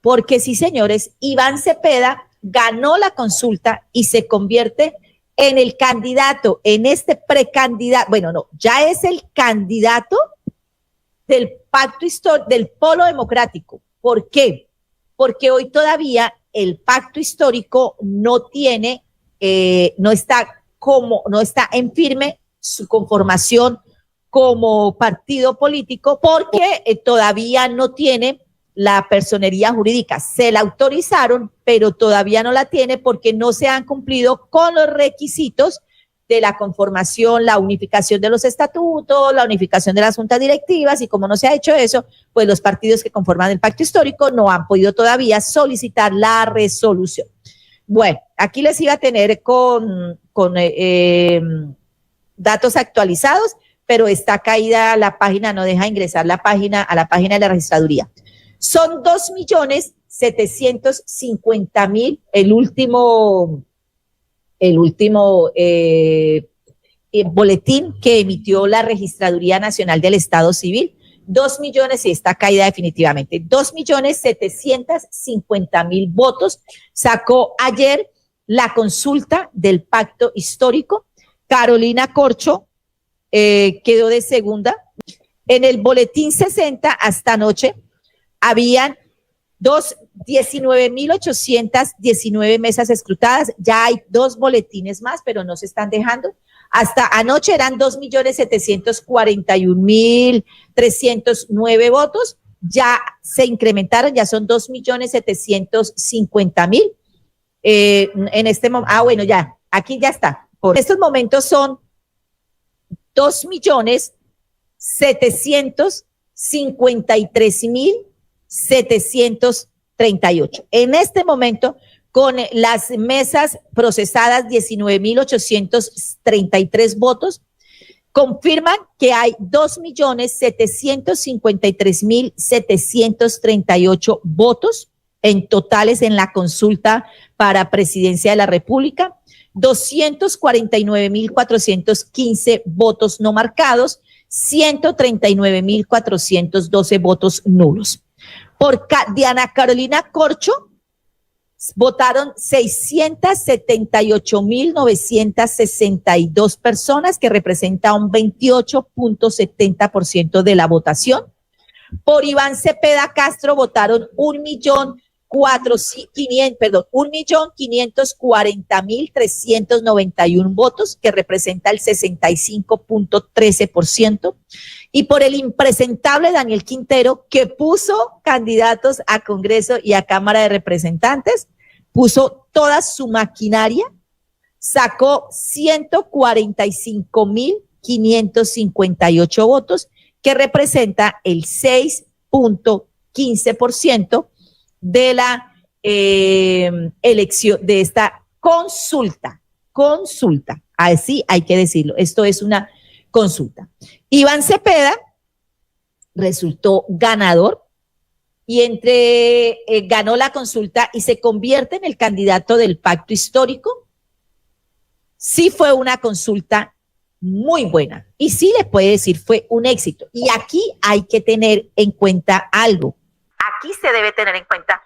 porque sí, señores, Iván Cepeda ganó la consulta y se convierte en el candidato, en este precandidato, bueno, no, ya es el candidato del pacto histórico, del polo democrático. ¿Por qué? Porque hoy todavía el pacto histórico no tiene, no está en firme su conformación como partido político, porque todavía no tiene la personería jurídica. Se la autorizaron, pero todavía no la tiene porque no se han cumplido con los requisitos de la conformación, la unificación de los estatutos, la unificación de las juntas directivas, y como no se ha hecho eso, pues los partidos que conforman el pacto histórico no han podido todavía solicitar la resolución. Bueno, aquí les iba a tener con datos actualizados, pero está caída la página, no deja ingresar a la página de la registraduría. Son 2.750.000 el último boletín que emitió la Registraduría Nacional del Estado Civil. 2 millones, y está caída definitivamente, 2.750.000 votos sacó ayer la consulta del pacto histórico. Carolina Corcho quedó de segunda. En el boletín 60 hasta anoche habían 19.819 mesas escrutadas. Ya hay 2 boletines más, pero no se están dejando. Hasta anoche eran 2.741.309 votos. Ya se incrementaron, ya son 2.750.000. En este momento, bueno, ya, aquí ya está. Por estos momentos son 2.753.738. En este momento, con las mesas procesadas, 19.833 votos, confirman que hay 2.753.738 votos en totales en la consulta para presidencia de la República, 249.415 votos no marcados, 139.412 votos nulos. Por Diana Carolina Corcho votaron 678.962 personas, que representa un 28.70% de la votación. Por Iván Cepeda Castro votaron 1.540.391 votos, que representa el 65.13%. Y por el impresentable Daniel Quintero, que puso candidatos a Congreso y a Cámara de Representantes, puso toda su maquinaria, sacó 145.558 votos, que representa el 6.15% de la elección, de esta consulta, así hay que decirlo, esto es una consulta. Iván Cepeda resultó ganador y ganó la consulta y se convierte en el candidato del pacto histórico. Sí fue una consulta muy buena y sí le puede decir fue un éxito. Y aquí hay que tener en cuenta algo. Aquí se debe tener en cuenta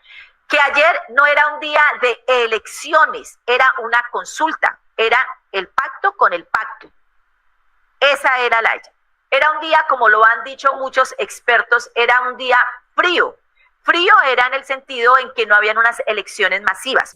que ayer no era un día de elecciones, era una consulta, era el pacto con el pacto. Esa era la ella. Era un día, como lo han dicho muchos expertos, era un día frío. Frío era en el sentido en que no habían unas elecciones masivas.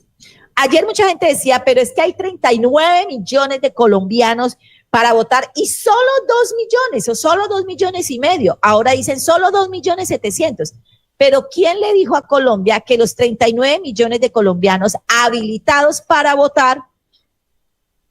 Ayer mucha gente decía, pero es que hay 39 millones de colombianos para votar y solo 2 millones o solo 2 millones y medio. Ahora dicen solo 2.700.000. Pero ¿quién le dijo a Colombia que los 39 millones de colombianos habilitados para votar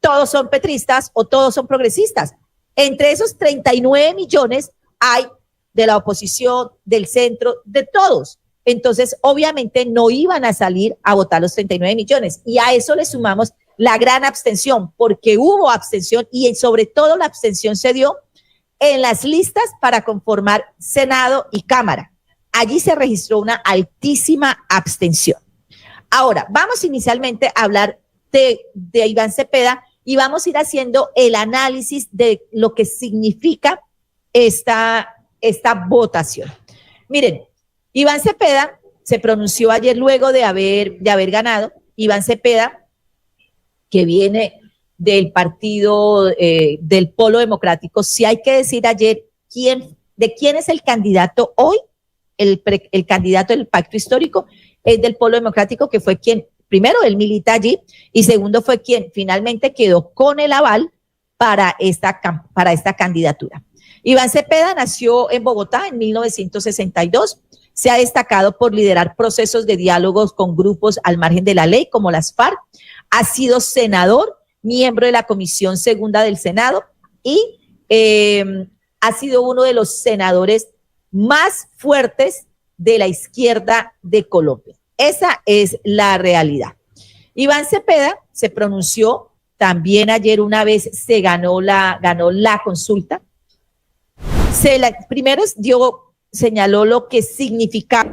todos son petristas o todos son progresistas? Entre esos 39 millones hay de la oposición, del centro, de todos. Entonces, obviamente no iban a salir a votar los 39 millones. Y a eso le sumamos la gran abstención, porque hubo abstención y sobre todo la abstención se dio en las listas para conformar Senado y Cámara. Allí se registró una altísima abstención. Ahora, vamos inicialmente a hablar de Iván Cepeda y vamos a ir haciendo el análisis de lo que significa esta votación. Miren, Iván Cepeda se pronunció ayer luego de haber ganado. Iván Cepeda, que viene del partido del Polo Democrático, sí hay que decir ayer de quién es el candidato hoy, el candidato del pacto histórico, es del Polo Democrático, que fue quien, primero, él milita allí, y segundo, fue quien finalmente quedó con el aval para esta candidatura. Iván Cepeda nació en Bogotá en 1962, se ha destacado por liderar procesos de diálogos con grupos al margen de la ley, como las FARC, ha sido senador, miembro de la Comisión Segunda del Senado, y ha sido uno de los senadores más fuertes de la izquierda de Colombia. Esa es la realidad. Iván Cepeda se pronunció también ayer, una vez se ganó la consulta. Primero señaló lo que significaba.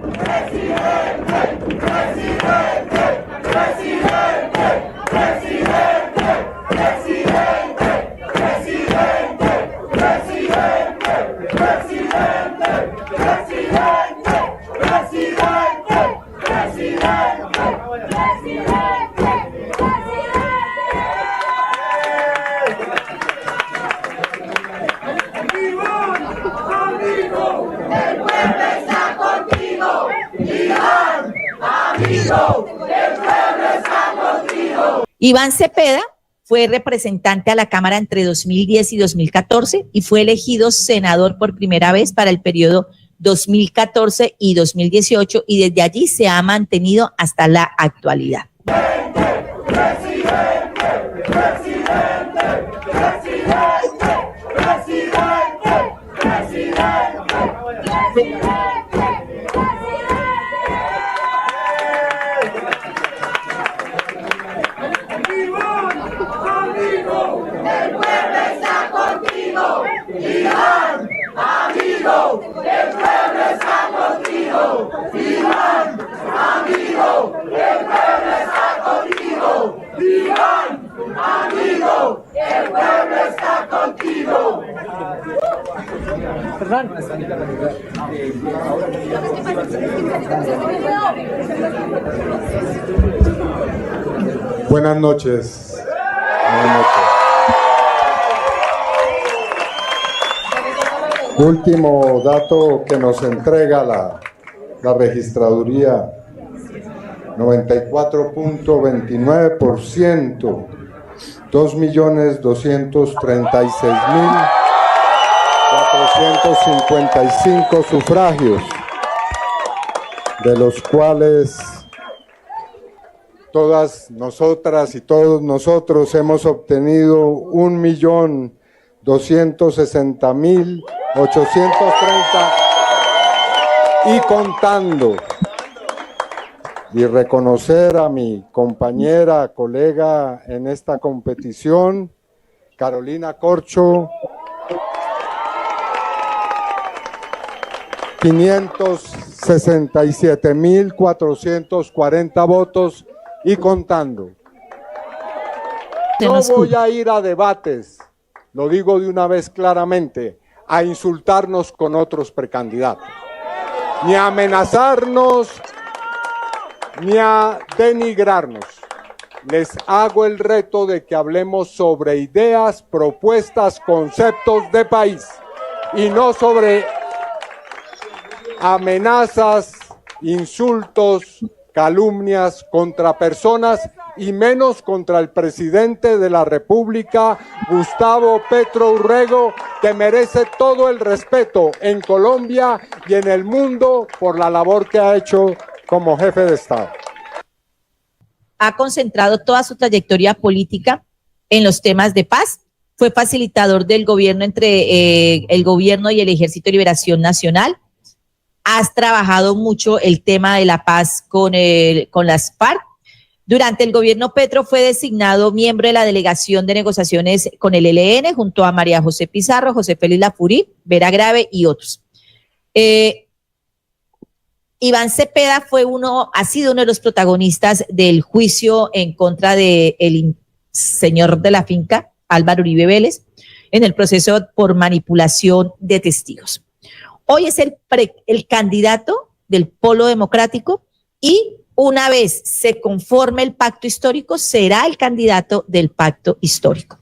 Iván Cepeda fue representante a la Cámara entre 2010 y 2014 y fue elegido senador por primera vez para el periodo 2014 y 2018, y desde allí se ha mantenido hasta la actualidad. Iván, amigo, el pueblo está contigo. Iván, amigo, el pueblo está contigo. Iván, amigo, el pueblo está contigo. Buenas noches. Buenas noches. Último dato que nos entrega la registraduría: 94.29%, 2.236.455 sufragios, de los cuales todas nosotras y todos nosotros hemos obtenido 1.260.830 y contando. Y reconocer a mi compañera, colega en esta competición, Carolina Corcho, 567.440 votos y contando. No voy a ir a debates, lo digo de una vez claramente, a insultarnos con otros precandidatos, ni a amenazarnos, ni a denigrarnos. Les hago el reto de que hablemos sobre ideas, propuestas, conceptos de país y no sobre amenazas, insultos, calumnias contra personas y menos contra el presidente de la República, Gustavo Petro Urrego, que merece todo el respeto en Colombia y en el mundo por la labor que ha hecho como jefe de Estado. Ha concentrado toda su trayectoria política en los temas de paz. Fue facilitador del gobierno entre el gobierno y el Ejército de Liberación Nacional. Has trabajado mucho el tema de la paz con las FARC. Durante el gobierno Petro fue designado miembro de la delegación de negociaciones con el ELN junto a María José Pizarro, José Félix Lafurí, Vera Grave y otros. Iván Cepeda ha sido uno de los protagonistas del juicio en contra del señor de la finca, Álvaro Uribe Vélez, en el proceso por manipulación de testigos. Hoy es el candidato del Polo Democrático y una vez se conforme el pacto histórico, será el candidato del pacto histórico.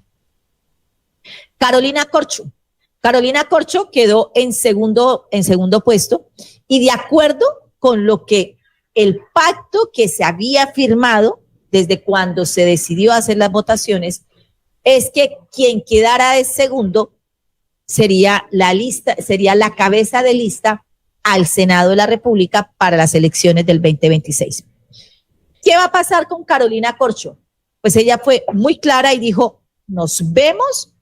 Carolina Corcho. Carolina Corcho quedó en segundo puesto y de acuerdo con lo que el pacto que se había firmado desde cuando se decidió hacer las votaciones, es que quien quedara de segundo sería la cabeza de lista al Senado de la República para las elecciones del 2026. ¿Qué va a pasar con Carolina Corcho? Pues ella fue muy clara y dijo, nos vemos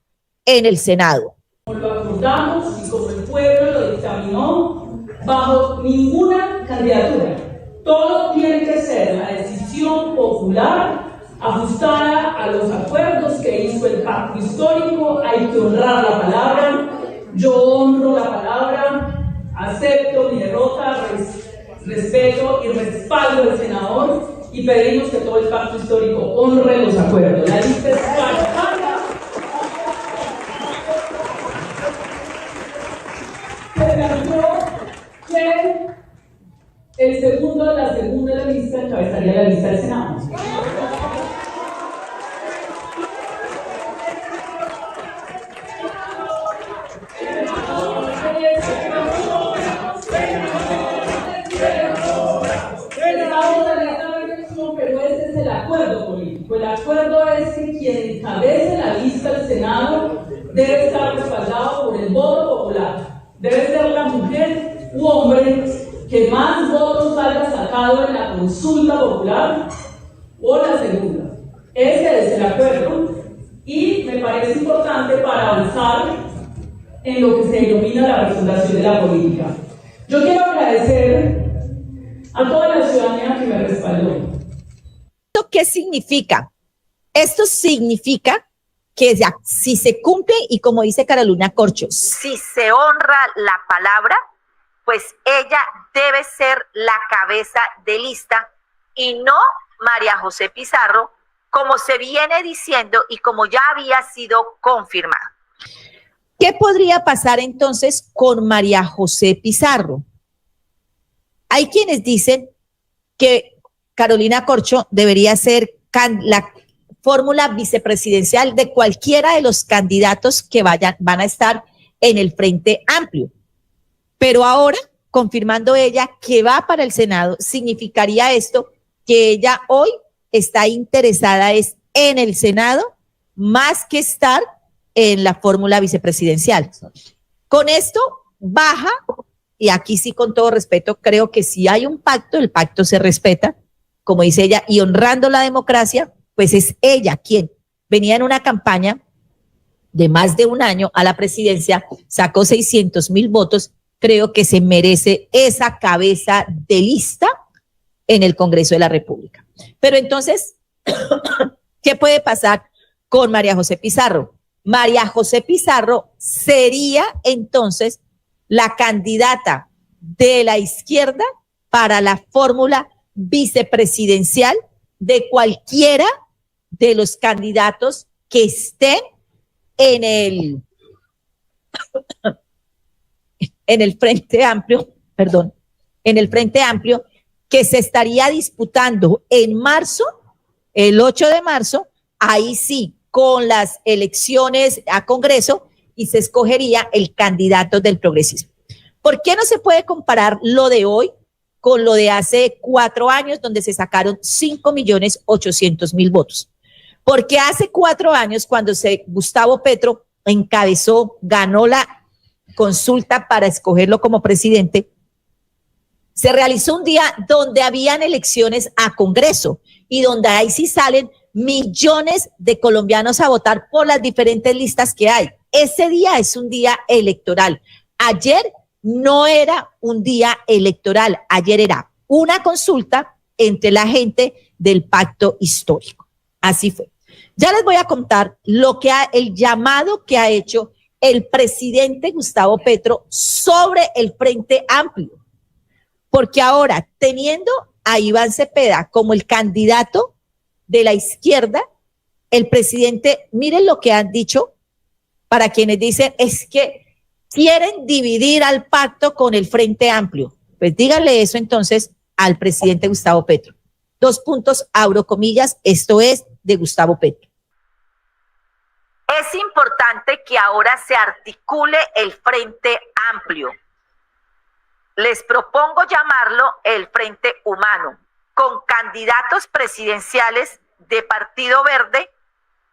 en el Senado. Como lo acordamos y como el pueblo lo dictaminó, bajo ninguna candidatura. Todo tiene que ser la decisión popular ajustada a los acuerdos que hizo el pacto histórico. Hay que honrar la palabra. Yo honro la palabra, acepto mi derrota, respeto y respaldo al senador y pedimos que todo el pacto histórico honre los acuerdos. La lista es clara. Se planteó que la segunda de la lista encabezaría la lista del Senado. Pero ese es el acuerdo político. El acuerdo es que quien encabece la lista del Senado debe estar respaldado por el voto popular. Debe ser la mujer u hombre que más votos haya sacado en la consulta popular o la segunda. Ese es el acuerdo y me parece importante para avanzar en lo que se denomina la refundación de la política. Yo quiero agradecer a toda la ciudadanía que me respaldó. ¿Esto qué significa? Esto significa que ya, si se cumple y como dice Carolina Corcho, si se honra la palabra, pues ella debe ser la cabeza de lista y no María José Pizarro, como se viene diciendo y como ya había sido confirmado. ¿Qué podría pasar entonces con María José Pizarro? Hay quienes dicen que Carolina Corcho debería ser la fórmula vicepresidencial de cualquiera de los candidatos que van a estar en el Frente Amplio. Pero ahora, confirmando ella que va para el Senado, significaría esto que ella hoy está interesada es en el Senado más que estar en la fórmula vicepresidencial. Con esto baja, y aquí sí con todo respeto, creo que si hay un pacto, el pacto se respeta, como dice ella, y honrando la democracia, pues es ella quien venía en una campaña de más de un año a la presidencia, sacó 600,000 votos, creo que se merece esa cabeza de lista en el Congreso de la República. Pero entonces, ¿qué puede pasar con María José Pizarro? María José Pizarro sería entonces la candidata de la izquierda para la fórmula vicepresidencial de cualquiera de los candidatos que estén en el Frente Amplio, en el Frente Amplio, que se estaría disputando en marzo, el 8 de marzo, ahí sí, con las elecciones a Congreso, y se escogería el candidato del progresismo. ¿Por qué no se puede comparar lo de hoy con lo de hace 4 años, donde se sacaron 5.800.000 votos? Porque hace 4 años, cuando Gustavo Petro ganó la consulta para escogerlo como presidente, se realizó un día donde habían elecciones a Congreso y donde ahí sí salen millones de colombianos a votar por las diferentes listas que hay. Ese día es un día electoral. Ayer no era un día electoral, ayer era una consulta entre la gente del pacto histórico. Así fue. Ya les voy a contar el llamado que ha hecho el presidente Gustavo Petro sobre el Frente Amplio. Porque ahora, teniendo a Iván Cepeda como el candidato de la izquierda, el presidente, miren lo que han dicho para quienes dicen es que quieren dividir al pacto con el Frente Amplio. Pues díganle eso entonces al presidente Gustavo Petro. 2 puntos, abro comillas, esto es de Gustavo Petro. Es importante que ahora se articule el Frente Amplio. Les propongo llamarlo el Frente Humano, con candidatos presidenciales de Partido Verde,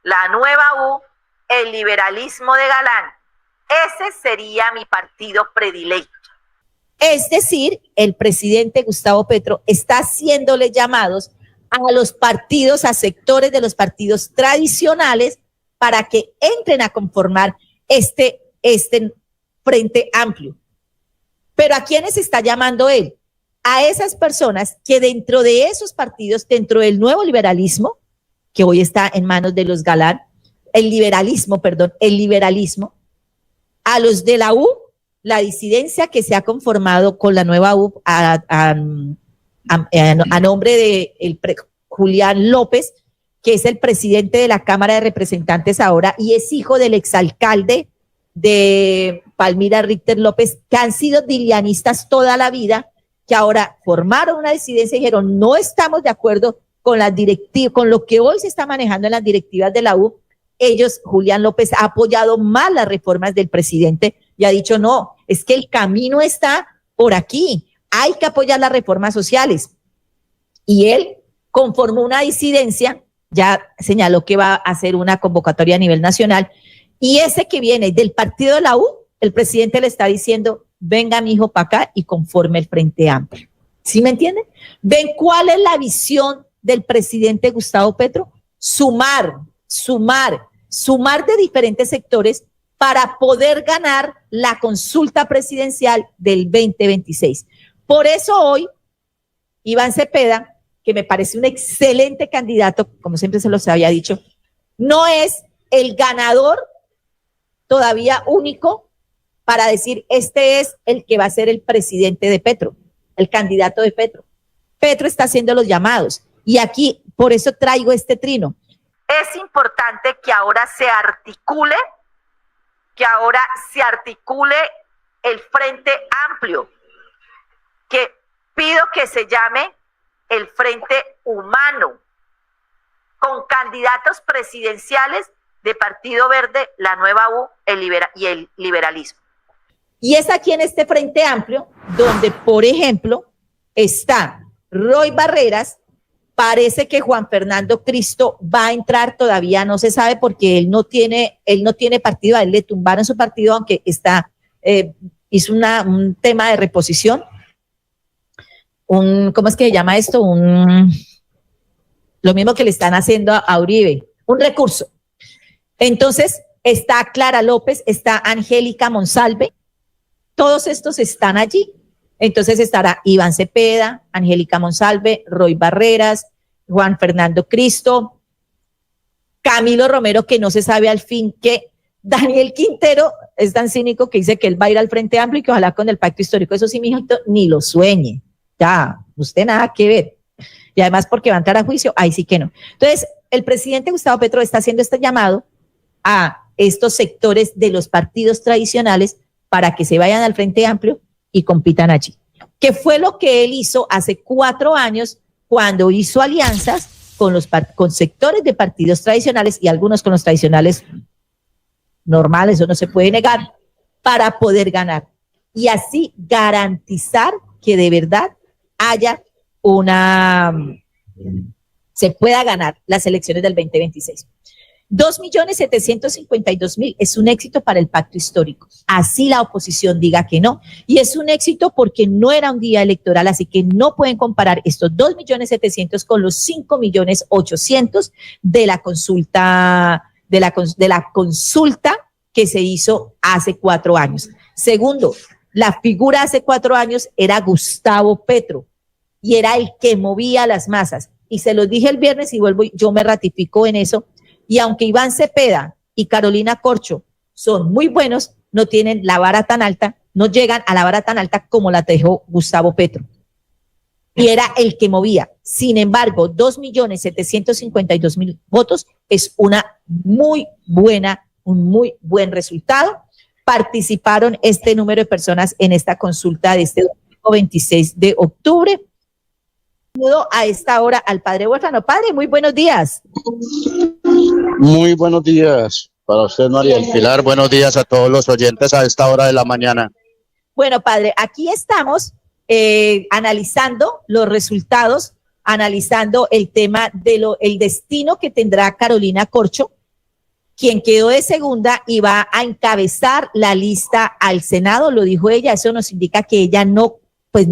la Nueva U, el liberalismo de Galán. Ese sería mi partido predilecto. Es decir, el presidente Gustavo Petro está haciéndole llamados a los partidos, a sectores de los partidos tradicionales para que entren a conformar este Frente Amplio. Pero ¿a quiénes está llamando él? A esas personas que dentro de esos partidos, dentro del nuevo liberalismo, que hoy está en manos de los Galán, el liberalismo, a los de la U, la disidencia que se ha conformado con la nueva U a nombre de Julián López, que es el presidente de la Cámara de Representantes ahora y es hijo del exalcalde de Palmira Richter López, que han sido dilianistas toda la vida, que ahora formaron una disidencia y dijeron, no estamos de acuerdo con las directivas, con lo que hoy se está manejando en las directivas de la U. Ellos, Julián López, ha apoyado más las reformas del presidente y ha dicho, no, es que el camino está por aquí, hay que apoyar las reformas sociales. Y él conformó una disidencia, ya señaló que va a hacer una convocatoria a nivel nacional, y ese que viene del partido de la U, el presidente le está diciendo, venga mi hijo para acá y conforme el Frente Amplio. ¿Sí me entienden? ¿Ven cuál es la visión del presidente Gustavo Petro? Sumar de diferentes sectores para poder ganar la consulta presidencial del 2026. Por eso hoy, Iván Cepeda, que me parece un excelente candidato, como siempre se los había dicho, no es el ganador todavía único para decir, este es el que va a ser el presidente de Petro, el candidato de Petro. Petro está haciendo los llamados y aquí, por eso traigo este trino. Es importante que ahora se articule el Frente Amplio, que pido que se llame el Frente Humano, con candidatos presidenciales de Partido Verde, la Nueva U y el liberalismo. Y es aquí en este Frente Amplio donde, por ejemplo, está Roy Barreras. Parece que Juan Fernando Cristo va a entrar, todavía no se sabe porque él no tiene partido, a él le tumbaron su partido, aunque hizo un tema de reposición, ¿cómo es que se llama esto? Lo mismo que le están haciendo a Uribe, un recurso. Entonces está Clara López, está Angélica Monsalve, todos estos están allí. Entonces estará Iván Cepeda, Angélica Monsalve, Roy Barreras, Juan Fernando Cristo, Camilo Romero, que no se sabe al fin que Daniel Quintero es tan cínico que dice que él va a ir al Frente Amplio y que ojalá con el pacto histórico. Eso sí, mijito, ni lo sueñe. Ya, usted nada que ver. Y además porque va a entrar a juicio, ahí sí que no. Entonces, el presidente Gustavo Petro está haciendo este llamado a estos sectores de los partidos tradicionales para que se vayan al Frente Amplio y compitan allí. Que fue lo que él hizo hace 4 años cuando hizo alianzas con sectores de partidos tradicionales y algunos con los tradicionales normales, eso no se puede negar, para poder ganar. Y así garantizar que de verdad se pueda ganar las elecciones del 2026. 2.752.000 es un éxito para el pacto histórico. Así la oposición diga que no. Y es un éxito porque no era un día electoral, así que no pueden comparar estos 2.700.000 con los 5.800.000 de la consulta que se hizo hace 4 años. Segundo, la figura hace 4 años era Gustavo Petro y era el que movía las masas. Y se los dije el viernes y yo me ratifico en eso. Y aunque Iván Cepeda y Carolina Corcho son muy buenos, no tienen la vara tan alta, no llegan a la vara tan alta como la dejó Gustavo Petro. Y era el que movía. Sin embargo, 2.752.000 votos es un muy buen resultado. Participaron este número de personas en esta consulta de este domingo 26 de octubre. Saludo a esta hora al padre huérfano. Padre, muy buenos días. Muy buenos días para usted, María del Pilar. Buenos días a todos los oyentes a esta hora de la mañana. Bueno, padre, aquí estamos analizando los resultados, analizando el tema de el destino que tendrá Carolina Corcho, quien quedó de segunda y va a encabezar la lista al Senado, lo dijo ella. Eso nos indica que ella no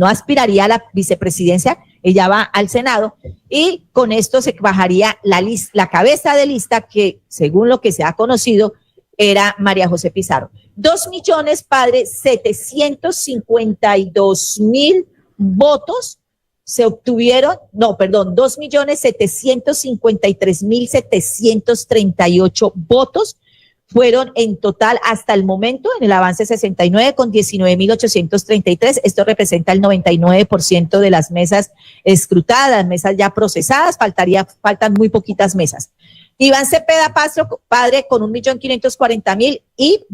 aspiraría a la vicepresidencia, ella va al Senado y con esto se bajaría la cabeza de lista que, según lo que se ha conocido, era María José Pizarro. 2.752.000 votos se obtuvieron, 2.753.738 votos fueron en total hasta el momento en el avance 69 con 19.833. Esto representa el 99% de las mesas escrutadas, mesas ya procesadas, faltan muy poquitas mesas. Iván Cepeda Pasto, padre, con 1.540.000 y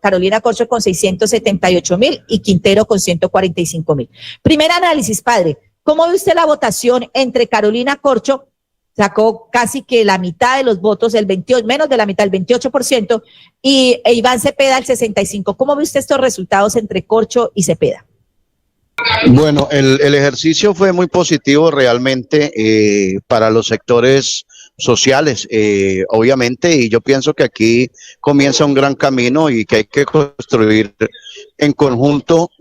Carolina Corcho con 678.000 y Quintero con 145.000. Primer análisis, padre, ¿cómo ve usted la votación entre Carolina Corcho? Sacó casi que la mitad de los votos, menos de la mitad, el 28%, y Iván Cepeda el 65%. ¿Cómo ve usted estos resultados entre Corcho y Cepeda? Bueno, el ejercicio fue muy positivo realmente para los sectores sociales, obviamente, y yo pienso que aquí comienza un gran camino y que hay que construir en conjunto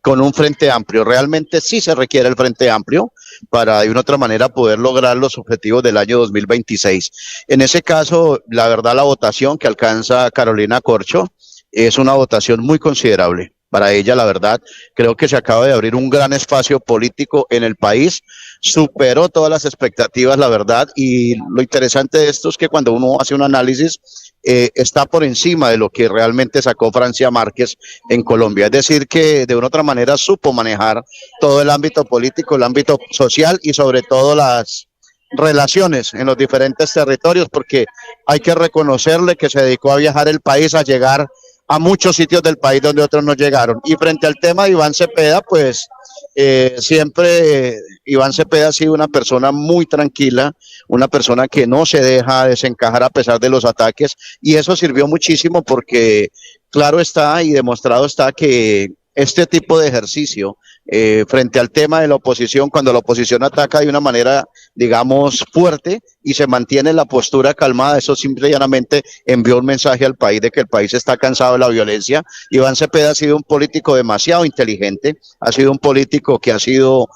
con un frente amplio. Realmente sí se requiere el frente amplio para de una otra manera poder lograr los objetivos del año 2026. En ese caso, la verdad, la votación que alcanza Carolina Corcho es una votación muy considerable. Para ella, la verdad, creo que se acaba de abrir un gran espacio político en el país, superó todas las expectativas, la verdad, y lo interesante de esto es que cuando uno hace un análisis, está por encima de lo que realmente sacó Francia Márquez en Colombia. Es decir, que de una otra manera supo manejar todo el ámbito político, el ámbito social y sobre todo las relaciones en los diferentes territorios, porque hay que reconocerle que se dedicó a viajar el país, a llegar a muchos sitios del país donde otros no llegaron. Y frente al tema de Iván Cepeda, pues siempre Iván Cepeda ha sido una persona muy tranquila, una persona que no se deja desencajar a pesar de los ataques, y eso sirvió muchísimo porque claro está y demostrado está que este tipo de ejercicio frente al tema de la oposición, cuando la oposición ataca de una manera, digamos, fuerte y se mantiene la postura calmada, eso simple y llanamente envió un mensaje al país de que el país está cansado de la violencia. Iván Cepeda ha sido un político demasiado inteligente, ha sido un político que ha sido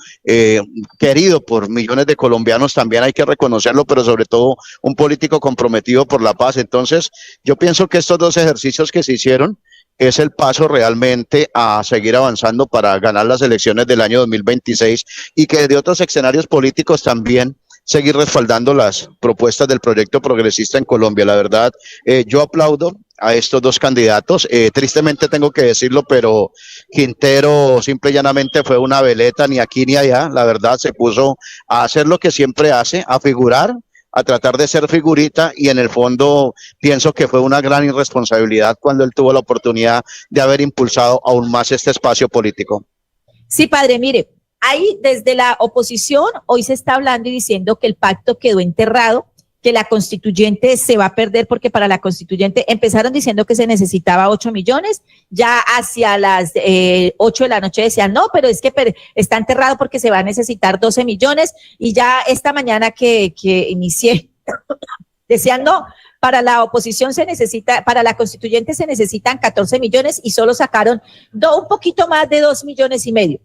querido por millones de colombianos, también hay que reconocerlo, pero sobre todo un político comprometido por la paz. Entonces, yo pienso que estos dos ejercicios que se hicieron es el paso realmente a seguir avanzando para ganar las elecciones del año 2026 y que de otros escenarios políticos también seguir respaldando las propuestas del proyecto progresista en Colombia. La verdad, yo aplaudo a estos dos candidatos. Tristemente tengo que decirlo, pero Quintero simple y llanamente fue una veleta, ni aquí ni allá. La verdad, se puso a hacer lo que siempre hace, a figurar, a tratar de ser figurita, y en el fondo pienso que fue una gran irresponsabilidad cuando él tuvo la oportunidad de haber impulsado aún más este espacio político. Sí, padre, mire, ahí desde la oposición hoy se está hablando y diciendo que el pacto quedó enterrado, que la constituyente se va a perder porque para la constituyente empezaron diciendo que se necesitaba 8 millones, ya hacia las 8 de la noche decían no, pero es que está enterrado porque se va a necesitar 12 millones y ya esta mañana que inicié decían no, para la oposición para la constituyente se necesitan 14 millones y solo sacaron un poquito más de 2,5 millones.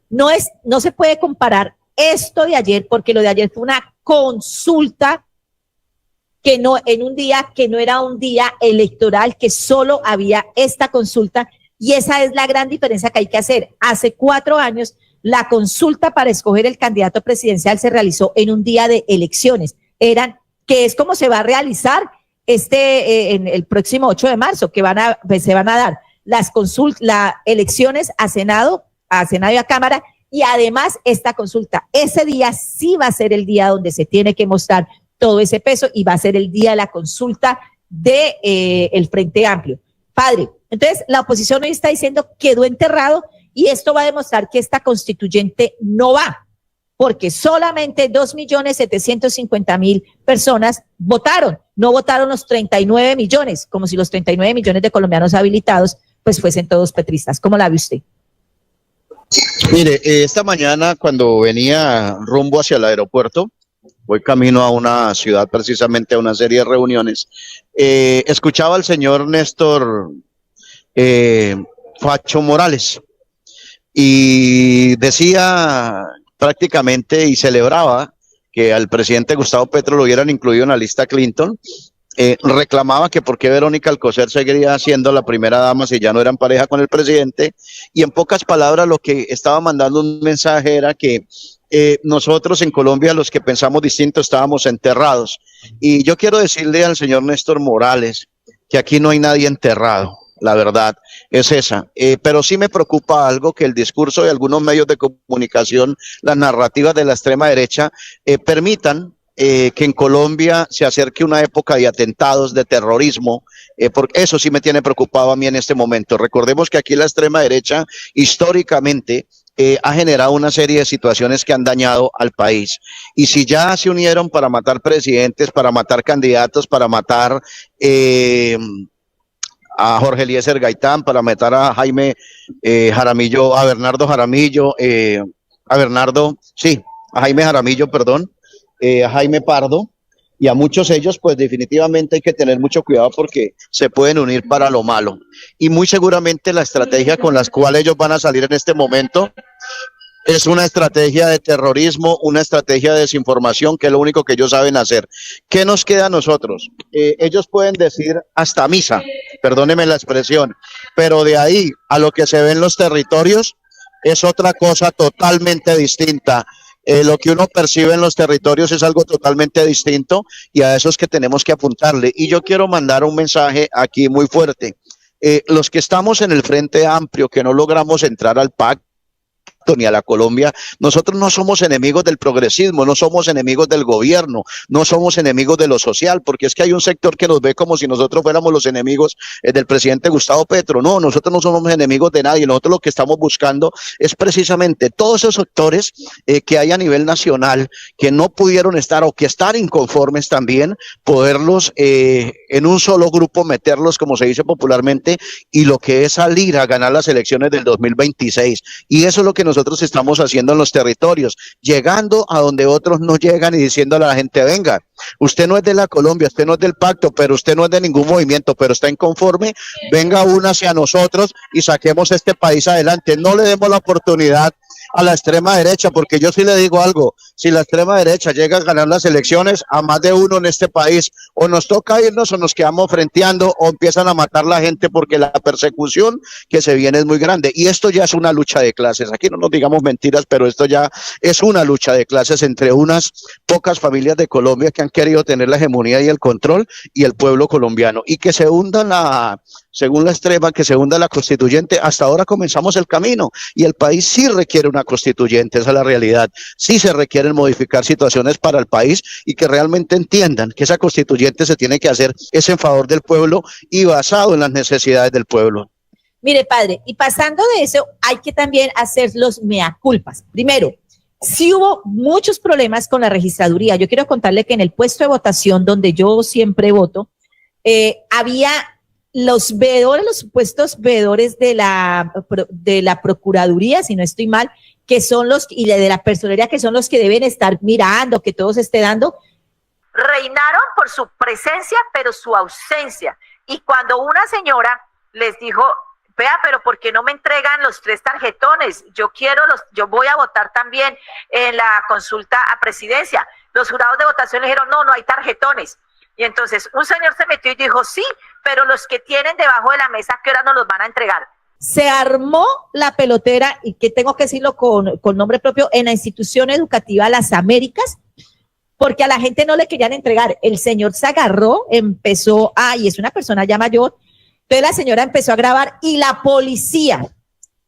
No se puede comparar esto de ayer porque lo de ayer fue una consulta que no, en un día que no era un día electoral, que solo había esta consulta, y esa es la gran diferencia que hay que hacer. Hace 4 años, la consulta para escoger el candidato presidencial se realizó en un día de elecciones, que es como se va a realizar en el próximo 8 de marzo, que se van a dar las elecciones a Senado y a Cámara, y además esta consulta. Ese día sí va a ser el día donde se tiene que mostrar todo ese peso y va a ser el día de la consulta de el Frente Amplio. Padre, entonces la oposición hoy está diciendo quedó enterrado y esto va a demostrar que esta constituyente no va. porque solamente 2.750.000 personas votaron, no votaron los 39 millones, como si los 39 millones de colombianos habilitados pues fuesen todos petristas. ¿Cómo la ve usted? Mire, esta mañana cuando venía rumbo hacia el aeropuerto, voy camino a una ciudad, precisamente a una serie de reuniones, escuchaba al señor Néstor Facho Morales y decía prácticamente y celebraba que al presidente Gustavo Petro lo hubieran incluido en la lista Clinton. Reclamaba que por qué Verónica Alcocer seguiría siendo la primera dama si ya no eran pareja con el presidente, y en pocas palabras lo que estaba mandando un mensaje era que nosotros en Colombia, los que pensamos distinto, estábamos enterrados. Y yo quiero decirle al señor Néstor Morales que aquí no hay nadie enterrado, la verdad es esa. Pero sí me preocupa algo, que el discurso de algunos medios de comunicación, las narrativas de la extrema derecha, permitan que en Colombia se acerque una época de atentados, de terrorismo, porque eso sí me tiene preocupado a mí en este momento. Recordemos que aquí la extrema derecha históricamente ha generado una serie de situaciones que han dañado al país. Y si ya se unieron para matar presidentes, para matar candidatos, para matar a Jorge Eliezer Gaitán, para matar a Jaime Jaramillo, a Bernardo Jaramillo, a Jaime Jaramillo, perdón, a Jaime Pardo y a muchos ellos, pues definitivamente hay que tener mucho cuidado porque se pueden unir para lo malo. Y muy seguramente la estrategia con la cual ellos van a salir en este momento es una estrategia de terrorismo, una estrategia de desinformación, que es lo único que ellos saben hacer. ¿Qué nos queda a nosotros? Ellos pueden decir hasta misa, perdóneme la expresión, pero de ahí a lo que se ve en los territorios es otra cosa totalmente distinta. Lo que uno percibe en los territorios es algo totalmente distinto y a eso es que tenemos que apuntarle. Y yo quiero mandar un mensaje aquí muy fuerte. Los que estamos en el Frente Amplio, que no logramos entrar al pacto ni a la Colombia, nosotros no somos enemigos del progresismo, no somos enemigos del gobierno, no somos enemigos de lo social, porque es que hay un sector que nos ve como si nosotros fuéramos los enemigos del presidente Gustavo Petro. No, nosotros no somos enemigos de nadie, nosotros lo que estamos buscando es precisamente todos esos sectores que hay a nivel nacional, que no pudieron estar o que están inconformes también, poderlos en un solo grupo meterlos, como se dice popularmente, y lo que es salir a ganar las elecciones del 2026. Y eso es lo que nosotros estamos haciendo en los territorios, llegando a donde otros no llegan y diciéndole a la gente, venga, usted no es de la Colombia, usted no es del pacto, pero usted no es de ningún movimiento, pero está inconforme, venga una hacia nosotros y saquemos este país adelante. No le demos la oportunidad a la extrema derecha, porque yo sí le digo algo, si la extrema derecha llega a ganar las elecciones, a más de uno en este país, o nos toca irnos o nos quedamos frenteando o empiezan a matar la gente, porque la persecución que se viene es muy grande. Y esto ya es una lucha de clases, aquí no nos digamos mentiras, pero esto ya es una lucha de clases entre unas pocas familias de Colombia que han querido tener la hegemonía y el control, y el pueblo colombiano, y que se hunda según la extrema, que se hunda la constituyente. Hasta ahora comenzamos el camino y el país sí requiere una constituyente, esa es la realidad. Sí se requieren modificar situaciones para el país y que realmente entiendan que esa constituyente se tiene que hacer es en favor del pueblo y basado en las necesidades del pueblo. Mire, padre, y pasando de eso, hay que también hacer los mea culpas. Primero, sí hubo muchos problemas con la registraduría. Yo quiero contarle que en el puesto de votación donde yo siempre voto, había los veedores, los supuestos veedores de la Procuraduría, si no estoy mal, que son los, y de la personería, que son los que deben estar mirando, que todo se esté dando. Reinaron por su presencia, pero su ausencia. Y cuando una señora les dijo, vea, pero ¿por qué no me entregan los 3 tarjetones? Yo voy a votar también en la consulta a presidencia. Los jurados de votación le dijeron, no hay tarjetones. Y entonces un señor se metió y dijo, sí, pero los que tienen debajo de la mesa, ¿qué hora nos los van a entregar? Se armó la pelotera, y que tengo que decirlo con nombre propio, en la institución educativa Las Américas, porque a la gente no le querían entregar. El señor se agarró, empezó y es una persona ya mayor, entonces la señora empezó a grabar, y la policía,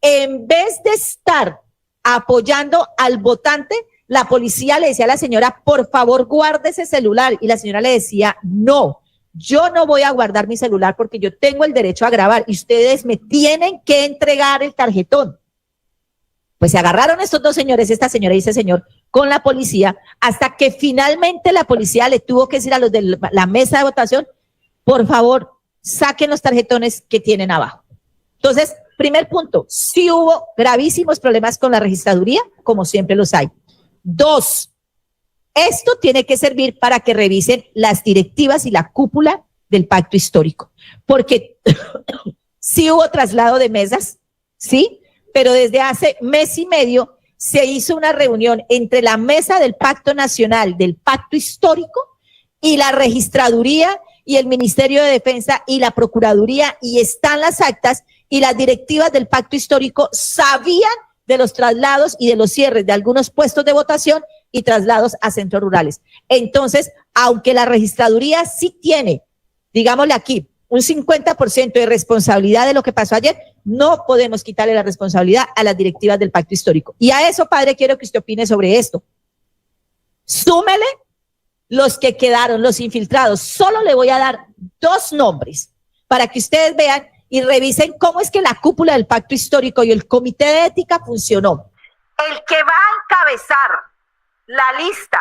en vez de estar apoyando al votante, la policía le decía a la señora, por favor, guarde ese celular. Y la señora le decía, no, yo no voy a guardar mi celular porque yo tengo el derecho a grabar y ustedes me tienen que entregar el tarjetón. Pues se agarraron estos dos señores, esta señora y ese señor, con la policía, hasta que finalmente la policía le tuvo que decir a los de la mesa de votación, por favor, saquen los tarjetones que tienen abajo. Entonces, primer punto, sí hubo gravísimos problemas con la registraduría, como siempre los hay. 2, esto tiene que servir para que revisen las directivas y la cúpula del pacto histórico, porque sí hubo traslado de mesas, sí, pero desde hace mes y medio se hizo una reunión entre la mesa del Pacto Nacional, del Pacto Histórico, y la Registraduría y el Ministerio de Defensa y la Procuraduría, y están las actas, y las directivas del Pacto Histórico sabían de los traslados y de los cierres de algunos puestos de votación y traslados a centros rurales. Entonces, aunque la Registraduría sí tiene, digámosle aquí, un 50% de responsabilidad de lo que pasó ayer, no podemos quitarle la responsabilidad a las directivas del Pacto Histórico. Y a eso, padre, quiero que usted opine sobre esto. Súmele los que quedaron, los infiltrados. Solo le voy a dar 2 nombres para que ustedes vean y revisen cómo es que la cúpula del Pacto Histórico y el Comité de Ética funcionó. El que va a encabezar la lista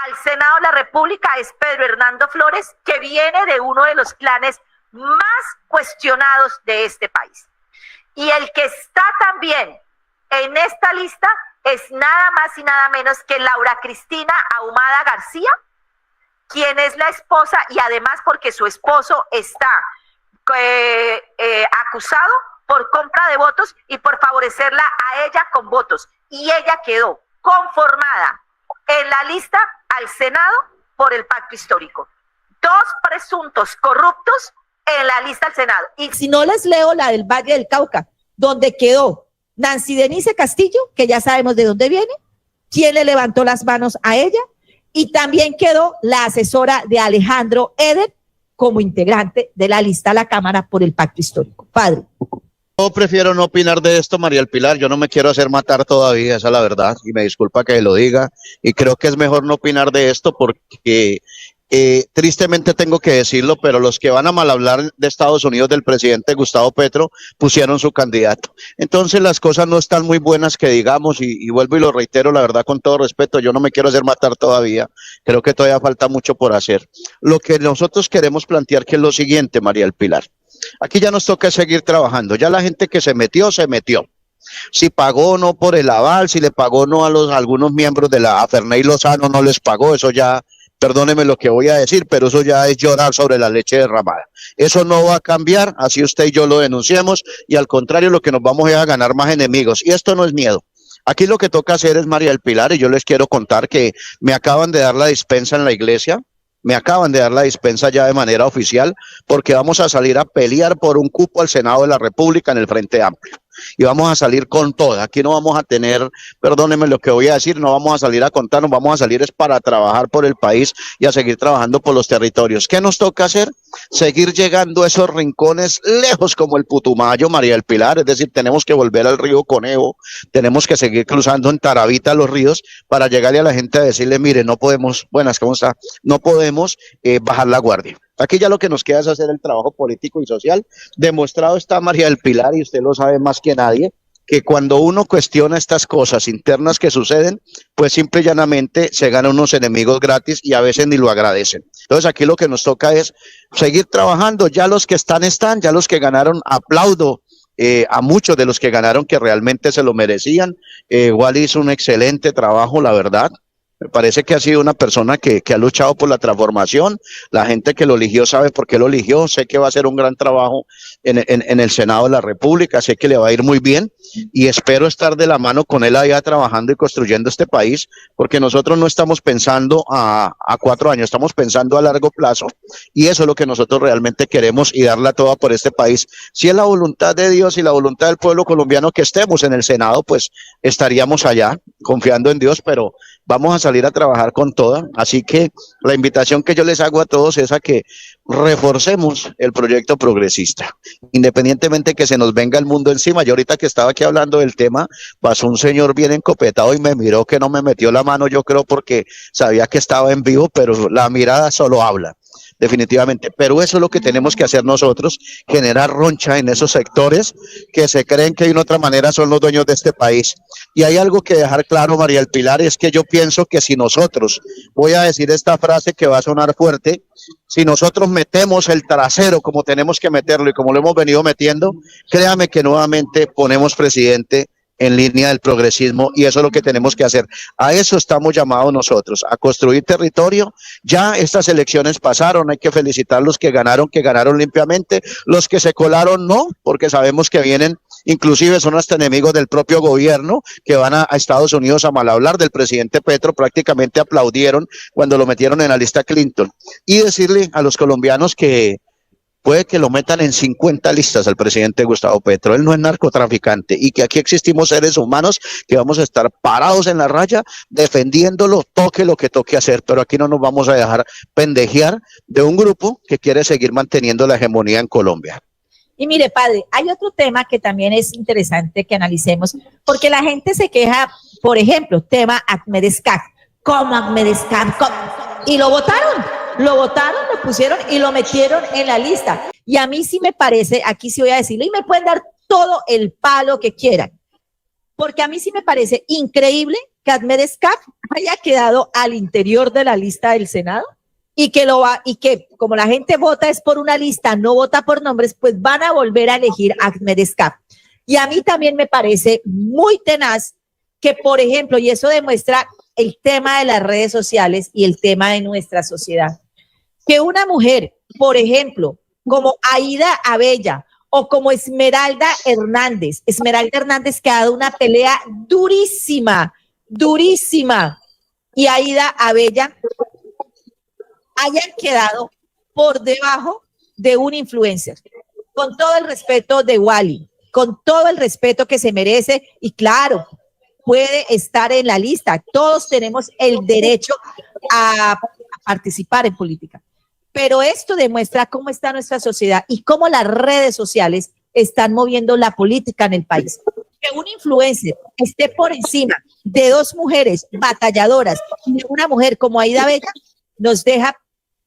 al Senado de la República es Pedro Hernando Flores, que viene de uno de los clanes más cuestionados de este país. Y el que está también en esta lista es nada más y nada menos que Laura Cristina Ahumada García, quien es la esposa, y además porque su esposo está acusado por compra de votos y por favorecerla a ella con votos. Y ella quedó conformada en la lista al Senado por el Pacto Histórico. 2 presuntos corruptos en la lista al Senado. Y si no les leo la del Valle del Cauca, donde quedó Nancy Denise Castillo, que ya sabemos de dónde viene, quién le levantó las manos a ella, y también quedó la asesora de Alejandro Eder como integrante de la lista a la Cámara por el Pacto Histórico. Padre. Yo prefiero no opinar de esto, María del Pilar. Yo no me quiero hacer matar todavía, esa es la verdad, y me disculpa que lo diga, y creo que es mejor no opinar de esto porque tristemente tengo que decirlo, pero los que van a mal hablar de Estados Unidos del presidente Gustavo Petro pusieron su candidato. Entonces las cosas no están muy buenas que digamos, y vuelvo y lo reitero, la verdad, con todo respeto, yo no me quiero hacer matar todavía, creo que todavía falta mucho por hacer. Lo que nosotros queremos plantear que es lo siguiente, María del Pilar. Aquí ya nos toca seguir trabajando, ya la gente que se metió, se metió. Si pagó o no por el aval, si le pagó o no a algunos miembros de la Ferney Lozano, no les pagó, eso ya, perdóneme lo que voy a decir, pero eso ya es llorar sobre la leche derramada. Eso no va a cambiar, así usted y yo lo denunciemos, y al contrario, lo que nos vamos es a ganar más enemigos, y esto no es miedo. Aquí lo que toca hacer es, María del Pilar, y yo les quiero contar que me acaban de dar la dispensa en la iglesia, me acaban de dar la dispensa ya de manera oficial, porque vamos a salir a pelear por un cupo al Senado de la República en el Frente Amplio. Y vamos a salir con toda. Aquí no vamos a tener, perdónenme lo que voy a decir, no vamos a salir a contarnos, vamos a salir es para trabajar por el país y a seguir trabajando por los territorios. ¿Qué nos toca hacer? Seguir llegando a esos rincones lejos como el Putumayo, María del Pilar, es decir, tenemos que volver al río Conejo, tenemos que seguir cruzando en Taravita los ríos para llegarle a la gente a decirle, mire, no podemos, buenas, ¿cómo está? No podemos bajar la guardia. Aquí ya lo que nos queda es hacer el trabajo político y social. Demostrado está, María del Pilar, y usted lo sabe más que nadie, que cuando uno cuestiona estas cosas internas que suceden, pues simple y llanamente se ganan unos enemigos gratis y a veces ni lo agradecen. Entonces aquí lo que nos toca es seguir trabajando. Ya los que están, ya los que ganaron, aplaudo a muchos de los que ganaron que realmente se lo merecían. Wally hizo un excelente trabajo, la verdad. Me parece que ha sido una persona que ha luchado por la transformación. La gente que lo eligió sabe por qué lo eligió. Sé que va a hacer un gran trabajo en el Senado de la República. Sé que le va a ir muy bien y espero estar de la mano con él allá trabajando y construyendo este país, porque nosotros no estamos pensando a 4 años, estamos pensando a largo plazo, y eso es lo que nosotros realmente queremos, y darla toda por este país. Si es la voluntad de Dios y la voluntad del pueblo colombiano que estemos en el Senado, pues estaríamos allá confiando en Dios, pero vamos a salir a trabajar con toda. Así que la invitación que yo les hago a todos es a que reforcemos el proyecto progresista, independientemente que se nos venga el mundo encima. Yo ahorita que estaba aquí hablando del tema, pasó un señor bien encopetado y me miró, que no me metió la mano, yo creo porque sabía que estaba en vivo, pero la mirada solo habla. definitivamente. Pero eso es lo que tenemos que hacer nosotros, generar roncha en esos sectores que se creen que de una otra manera son los dueños de este país. Y hay algo que dejar claro, María del Pilar, es que yo pienso que si nosotros, voy a decir esta frase que va a sonar fuerte, si nosotros metemos el trasero como tenemos que meterlo y como lo hemos venido metiendo, créame que nuevamente ponemos presidente en línea del progresismo, y eso es lo que tenemos que hacer. A eso estamos llamados nosotros, a construir territorio. Ya estas elecciones pasaron, hay que felicitar a los que ganaron limpiamente, los que se colaron no, porque sabemos que vienen, inclusive son hasta enemigos del propio gobierno, que van a Estados Unidos a mal hablar del presidente Petro, prácticamente aplaudieron cuando lo metieron en la lista Clinton. Y decirle a los colombianos que puede que lo metan en 50 listas al presidente Gustavo Petro. Él no es narcotraficante, y que aquí existimos seres humanos que vamos a estar parados en la raya defendiéndolo, toque lo que toque hacer, pero aquí no nos vamos a dejar pendejear de un grupo que quiere seguir manteniendo la hegemonía en Colombia. Y mire, padre, hay otro tema que también es interesante que analicemos, porque la gente se queja, por ejemplo, tema Ahmed Escaf. ¿Cómo Ahmed Escaf? Y lo votaron, lo pusieron y lo metieron en la lista. Y a mí sí me parece, aquí sí voy a decirlo, y me pueden dar todo el palo que quieran, porque a mí sí me parece increíble que Ahmed Escaf haya quedado al interior de la lista del Senado, y que como la gente vota es por una lista, no vota por nombres, pues van a volver a elegir a Ahmed Escaf. Y a mí también me parece muy tenaz que, por ejemplo, y eso demuestra el tema de las redes sociales y el tema de nuestra sociedad, que una mujer, por ejemplo, como Aida Abella o como Esmeralda Hernández que ha dado una pelea durísima, y Aida Abella hayan quedado por debajo de un influencer, con todo el respeto de Wally, con todo el respeto que se merece, y claro, puede estar en la lista. Todos tenemos el derecho a participar en política. Pero esto demuestra cómo está nuestra sociedad y cómo las redes sociales están moviendo la política en el país. Que un influencer esté por encima de dos mujeres batalladoras y de una mujer como Aida Bella nos deja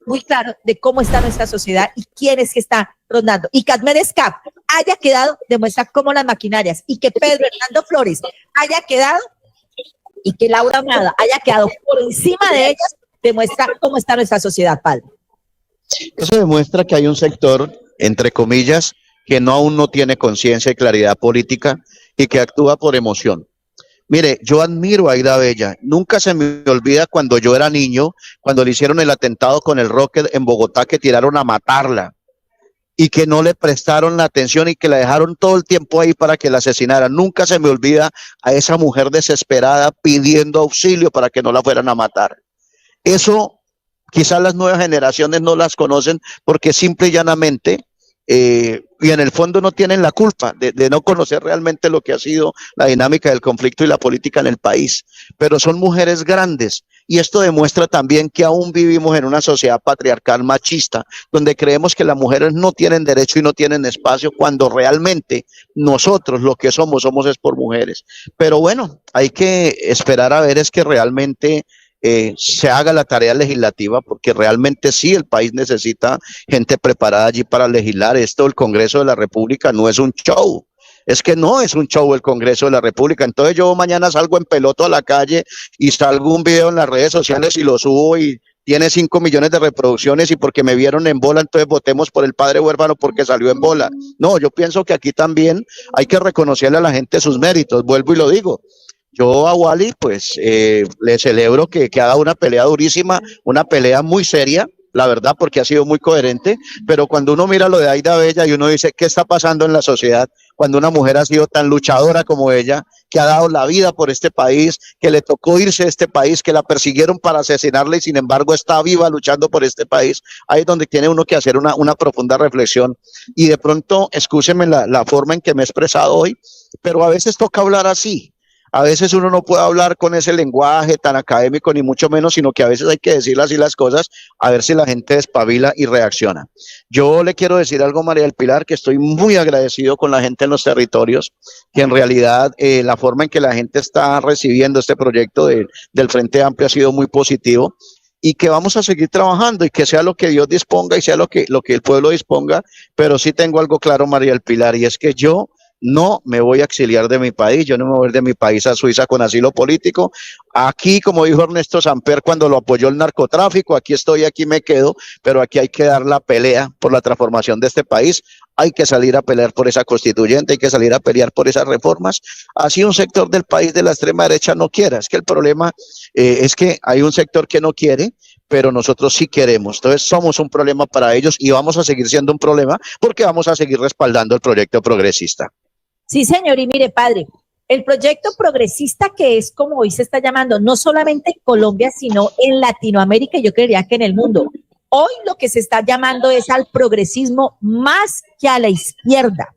muy claro de cómo está nuestra sociedad y quién es que está rondando. Y que Ahmed Escaf haya quedado, demuestra cómo las maquinarias, y que Pedro Hernando Flores haya quedado, y que Laura Amada haya quedado por encima de ellas, demuestra cómo está nuestra sociedad, padre. Eso demuestra que hay un sector, entre comillas, que aún no tiene conciencia y claridad política y que actúa por emoción. Mire, yo admiro a Aida Bella. Nunca se me olvida cuando yo era niño, cuando le hicieron el atentado con el Rocket en Bogotá, que tiraron a matarla y que no le prestaron la atención y que la dejaron todo el tiempo ahí para que la asesinaran. Nunca se me olvida a esa mujer desesperada pidiendo auxilio para que no la fueran a matar. Eso quizás las nuevas generaciones no las conocen porque simple y llanamente y en el fondo no tienen la culpa de no conocer realmente lo que ha sido la dinámica del conflicto y la política en el país, pero son mujeres grandes, y esto demuestra también que aún vivimos en una sociedad patriarcal machista, donde creemos que las mujeres no tienen derecho y no tienen espacio, cuando realmente nosotros lo que somos es por mujeres. Pero bueno, hay que esperar a ver es que realmente se haga la tarea legislativa, porque realmente sí el país necesita gente preparada allí para legislar. Esto, el Congreso de la República no es un show, es que no es un show el Congreso de la República. Entonces yo mañana salgo en peloto a la calle y salgo un video en las redes sociales y lo subo y tiene 5 millones de reproducciones, y porque me vieron en bola, entonces votemos por el padre huérfano porque salió en bola. No, yo pienso que aquí también hay que reconocerle a la gente sus méritos. Vuelvo y lo digo. Yo a Wally, pues, le celebro que ha dado una pelea durísima, una pelea muy seria, la verdad, porque ha sido muy coherente, pero cuando uno mira lo de Aida Bella y uno dice, ¿qué está pasando en la sociedad cuando una mujer ha sido tan luchadora como ella, que ha dado la vida por este país, que le tocó irse de este país, que la persiguieron para asesinarla y sin embargo está viva luchando por este país? Ahí es donde tiene uno que hacer una profunda reflexión. Y de pronto, escúcheme la forma en que me he expresado hoy, pero a veces toca hablar así. A veces uno no puede hablar con ese lenguaje tan académico, ni mucho menos, sino que a veces hay que decirle así las cosas, a ver si la gente despabila y reacciona. Yo le quiero decir algo, María del Pilar, que estoy muy agradecido con la gente en los territorios, que en realidad la forma en que la gente está recibiendo este proyecto del Frente Amplio ha sido muy positivo. y que vamos a seguir trabajando y que sea lo que Dios disponga y sea lo que el pueblo disponga, pero sí tengo algo claro, María del Pilar, y es que yo no me voy a exiliar de mi país, yo no me voy a ir de mi país a Suiza con asilo político. Aquí, como dijo Ernesto Samper cuando lo apoyó el narcotráfico, aquí estoy, aquí me quedo, pero aquí hay que dar la pelea por la transformación de este país. Hay que salir a pelear por esa constituyente, hay que salir a pelear por esas reformas. Así un sector del país de la extrema derecha no quiera. Es que el problema es que hay un sector que no quiere, pero nosotros sí queremos. Entonces somos un problema para ellos y vamos a seguir siendo un problema porque vamos a seguir respaldando el proyecto progresista. Sí, señor, y mire, padre, el proyecto progresista, que es como hoy se está llamando, no solamente en Colombia, sino en Latinoamérica, y yo creería que en el mundo. Hoy lo que se está llamando es al progresismo más que a la izquierda.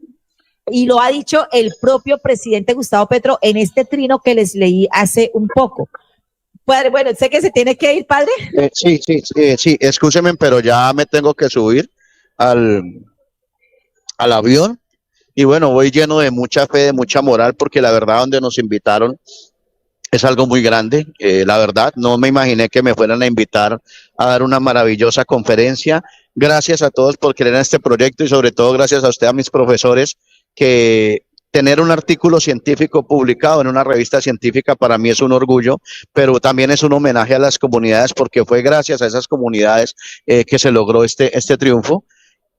Y lo ha dicho el propio presidente Gustavo Petro en este trino que les leí hace un poco. Padre, bueno, sé que se tiene que ir, padre. Sí, escúcheme, pero ya me tengo que subir al avión. Y bueno, voy lleno de mucha fe, de mucha moral, porque la verdad donde nos invitaron es algo muy grande. La verdad, no me imaginé que me fueran a invitar a dar una maravillosa conferencia. Gracias a todos por creer en este proyecto y sobre todo gracias a usted, a mis profesores, que tener un artículo científico publicado en una revista científica para mí es un orgullo, pero también es un homenaje a las comunidades porque fue gracias a esas comunidades que se logró este triunfo.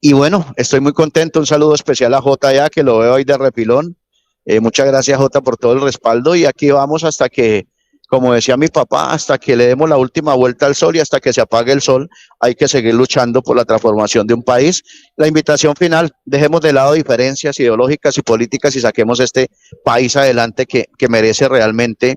Y bueno, estoy muy contento. Un saludo especial a Jota ya, que lo veo ahí de refilón. Muchas gracias, Jota, por todo el respaldo. Y aquí vamos hasta que, como decía mi papá, hasta que le demos la última vuelta al sol y hasta que se apague el sol, hay que seguir luchando por la transformación de un país. La invitación final, dejemos de lado diferencias ideológicas y políticas y saquemos este país adelante que merece realmente,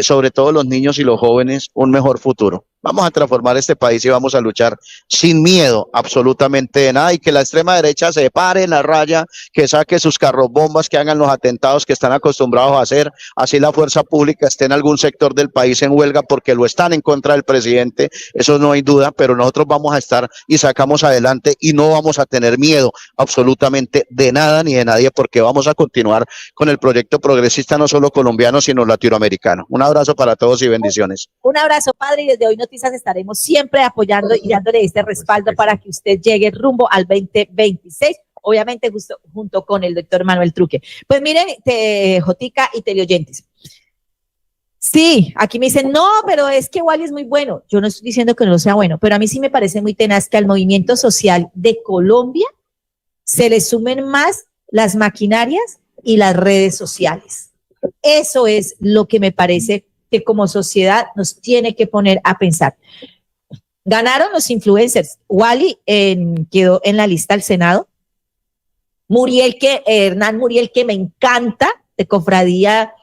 sobre todo los niños y los jóvenes, un mejor futuro. Vamos a transformar este país y vamos a luchar sin miedo absolutamente de nada y que la extrema derecha se pare en la raya, que saque sus carros bombas, que hagan los atentados que están acostumbrados a hacer, así la fuerza pública esté en algún sector del país en huelga porque lo están en contra del presidente, eso no hay duda, pero nosotros vamos a estar y sacamos adelante y no vamos a tener miedo absolutamente de nada ni de nadie porque vamos a continuar con el proyecto progresista no solo colombiano sino latinoamericano. Un abrazo para todos y bendiciones. Un abrazo, padre, y desde Hoy Noticias estaremos siempre apoyando y dándole este respaldo para que usted llegue rumbo al 2026, obviamente junto con el doctor Manuel Truque. Pues miren, Jotica y teleoyentes. Sí, aquí me dicen, no, pero es que Wally es muy bueno. Yo no estoy diciendo que no sea bueno, pero a mí sí me parece muy tenaz que al movimiento social de Colombia se le sumen más las maquinarias y las redes sociales. Eso es lo que me parece que como sociedad nos tiene que poner a pensar. Ganaron los influencers. Wally quedó en la lista al Senado. Hernán Muriel, que me encanta, de Cofradía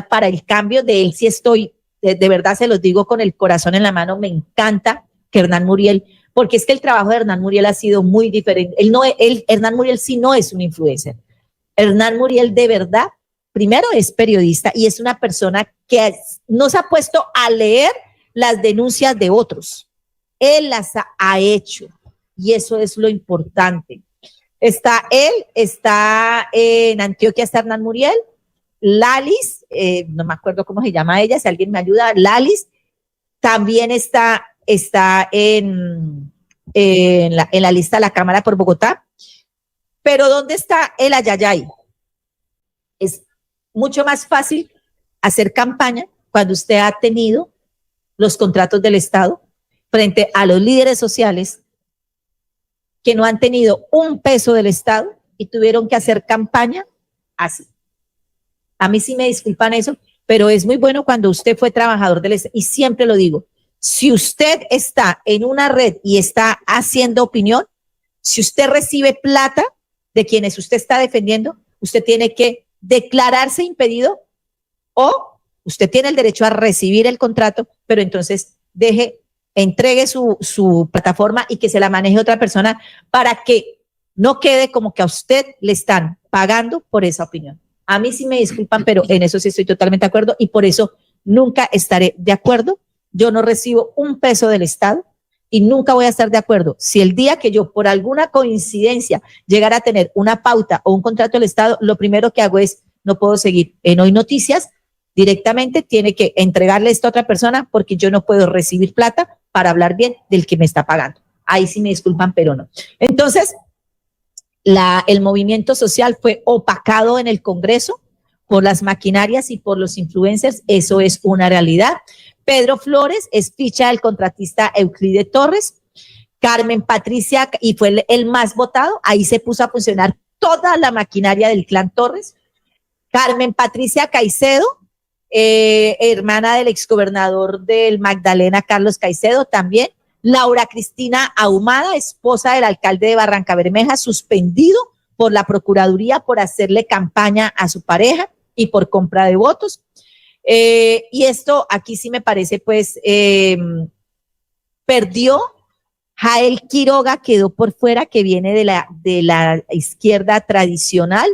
para el Cambio, de él sí estoy, de verdad se los digo con el corazón en la mano, me encanta que Hernán Muriel, porque es que el trabajo de Hernán Muriel ha sido muy diferente. Hernán Muriel sí no es un influencer. Hernán Muriel de verdad, primero es periodista y es una persona que no se ha puesto a leer las denuncias de otros. Él las ha hecho y eso es lo importante. Está en Antioquia, está Hernán Muriel, Lalis, no me acuerdo cómo se llama ella, si alguien me ayuda, Lalis, también está en la lista de la Cámara por Bogotá. Pero ¿dónde está el Ayayay? Es mucho más fácil hacer campaña cuando usted ha tenido los contratos del Estado frente a los líderes sociales que no han tenido un peso del Estado y tuvieron que hacer campaña así. A mí sí me disculpan eso, pero es muy bueno cuando usted fue trabajador del Estado. Y siempre lo digo, si usted está en una red y está haciendo opinión, si usted recibe plata de quienes usted está defendiendo, usted tiene que declararse impedido o usted tiene el derecho a recibir el contrato, pero entonces entregue su plataforma y que se la maneje otra persona para que no quede como que a usted le están pagando por esa opinión. A mí sí me disculpan, pero en eso sí estoy totalmente de acuerdo y por eso nunca estaré de acuerdo. Yo no recibo un peso del Estado y nunca voy a estar de acuerdo. Si el día que yo por alguna coincidencia llegara a tener una pauta o un contrato del Estado, lo primero que hago es no puedo seguir en Hoy Noticias directamente tiene que entregarle esto a otra persona porque yo no puedo recibir plata para hablar bien del que me está pagando. Ahí sí me disculpan, pero no. Entonces, el movimiento social fue opacado en el Congreso por las maquinarias y por los influencers. Eso es una realidad. Pedro Flores es ficha del contratista Euclide Torres. Carmen Patricia, y fue el más votado, ahí se puso a funcionar toda la maquinaria del clan Torres. Carmen Patricia Caicedo, hermana del exgobernador del Magdalena, Carlos Caicedo, también. Laura Cristina Ahumada, esposa del alcalde de Barranca Bermeja, suspendido por la Procuraduría por hacerle campaña a su pareja y por compra de votos. Y esto aquí sí me parece, pues, perdió. Jael Quiroga quedó por fuera, que viene de la izquierda tradicional.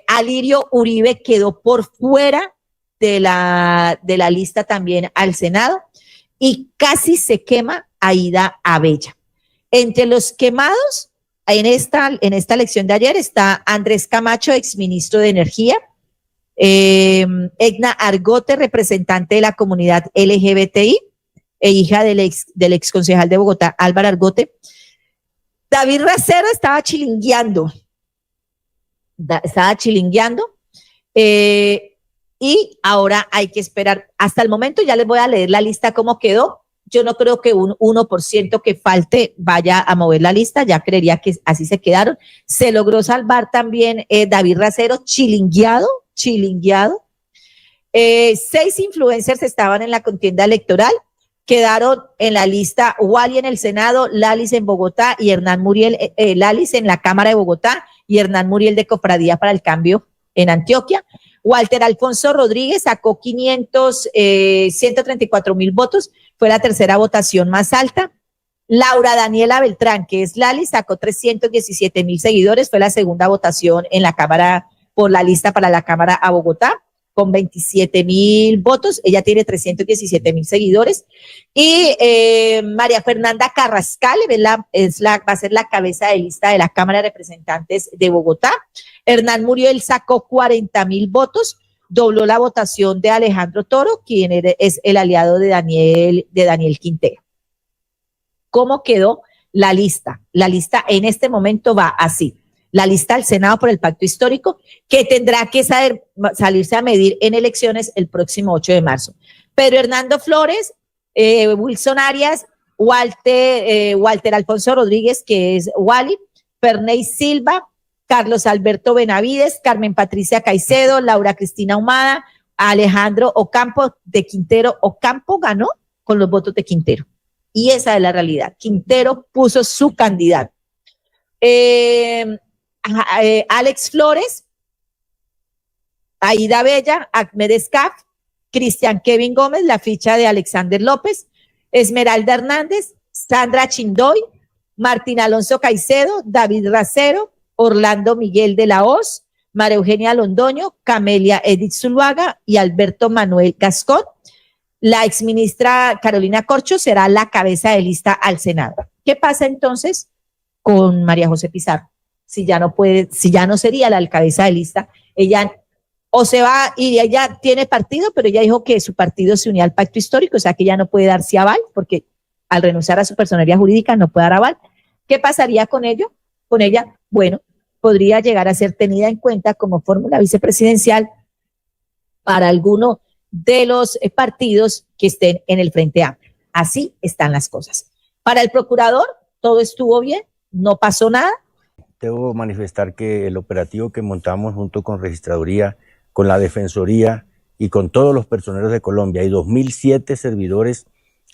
Alirio Uribe quedó por fuera de la lista también al Senado. Y casi se quema Aida Abella. Entre los quemados, en esta elección de ayer está Andrés Camacho, exministro de Energía, Edna Argote, representante de la comunidad LGBTI, e hija del ex concejal de Bogotá, Álvaro Argote. David Racero estaba chilingueando. Y ahora hay que esperar. Hasta el momento ya les voy a leer la lista cómo quedó. Yo no creo que un 1% que falte vaya a mover la lista, ya creería que así se quedaron. Se logró salvar también David Racero, chilingueado. 6 influencers estaban en la contienda electoral. Quedaron en la lista Wally en el Senado, Lalis en Bogotá y Hernán Muriel, Lalis en la Cámara de Bogotá y Hernán Muriel de Cofradía para el Cambio en Antioquia. Walter Alfonso Rodríguez sacó 134,000 votos, fue la tercera votación más alta. Laura Daniela Beltrán, que es Lalis, sacó 317,000 seguidores, fue la segunda votación en la Cámara, por la lista para la Cámara a Bogotá, con 27,000 votos. Ella tiene 317,000 seguidores. Y María Fernanda Carrascal va a ser la cabeza de lista de la Cámara de Representantes de Bogotá. Hernán Muriel sacó 40,000 votos, dobló la votación de Alejandro Toro, quien es el aliado de Daniel Quintero. ¿Cómo quedó la lista? La lista en este momento va así. La lista al Senado por el Pacto Histórico, que tendrá que salirse a medir en elecciones el próximo 8 de marzo. Pedro Hernando Flores, Wilson Arias, Walter Alfonso Rodríguez, que es Wally, Ferney Silva, Carlos Alberto Benavides, Carmen Patricia Caicedo, Laura Cristina Ahumada, Alejandro Ocampo de Quintero. Ocampo ganó con los votos de Quintero. Y esa es la realidad. Quintero puso su candidato. Alex Flores, Aida Bella, Ahmed Escaf, Cristian Kevin Gómez, la ficha de Alexander López, Esmeralda Hernández, Sandra Chindoy, Martín Alonso Caicedo, David Racero, Orlando Miguel de la Hoz, María Eugenia Londoño, Camelia Edith Zuluaga y Alberto Manuel Gascón. La exministra Carolina Corcho será la cabeza de lista al Senado. ¿Qué pasa entonces con María José Pizarro? Si ya no sería la cabeza de lista, ella o se va, y ella tiene partido, pero ella dijo que su partido se unía al Pacto Histórico, o sea que ella no puede darse aval, porque al renunciar a su personería jurídica no puede dar aval. ¿Qué pasaría con ello? Con ella, bueno, podría llegar a ser tenida en cuenta como fórmula vicepresidencial para alguno de los partidos que estén en el Frente Amplio. Así están las cosas. Para el procurador, todo estuvo bien, no pasó nada. Debo manifestar que el operativo que montamos junto con Registraduría, con la Defensoría y con todos los personeros de Colombia y 2,007 servidores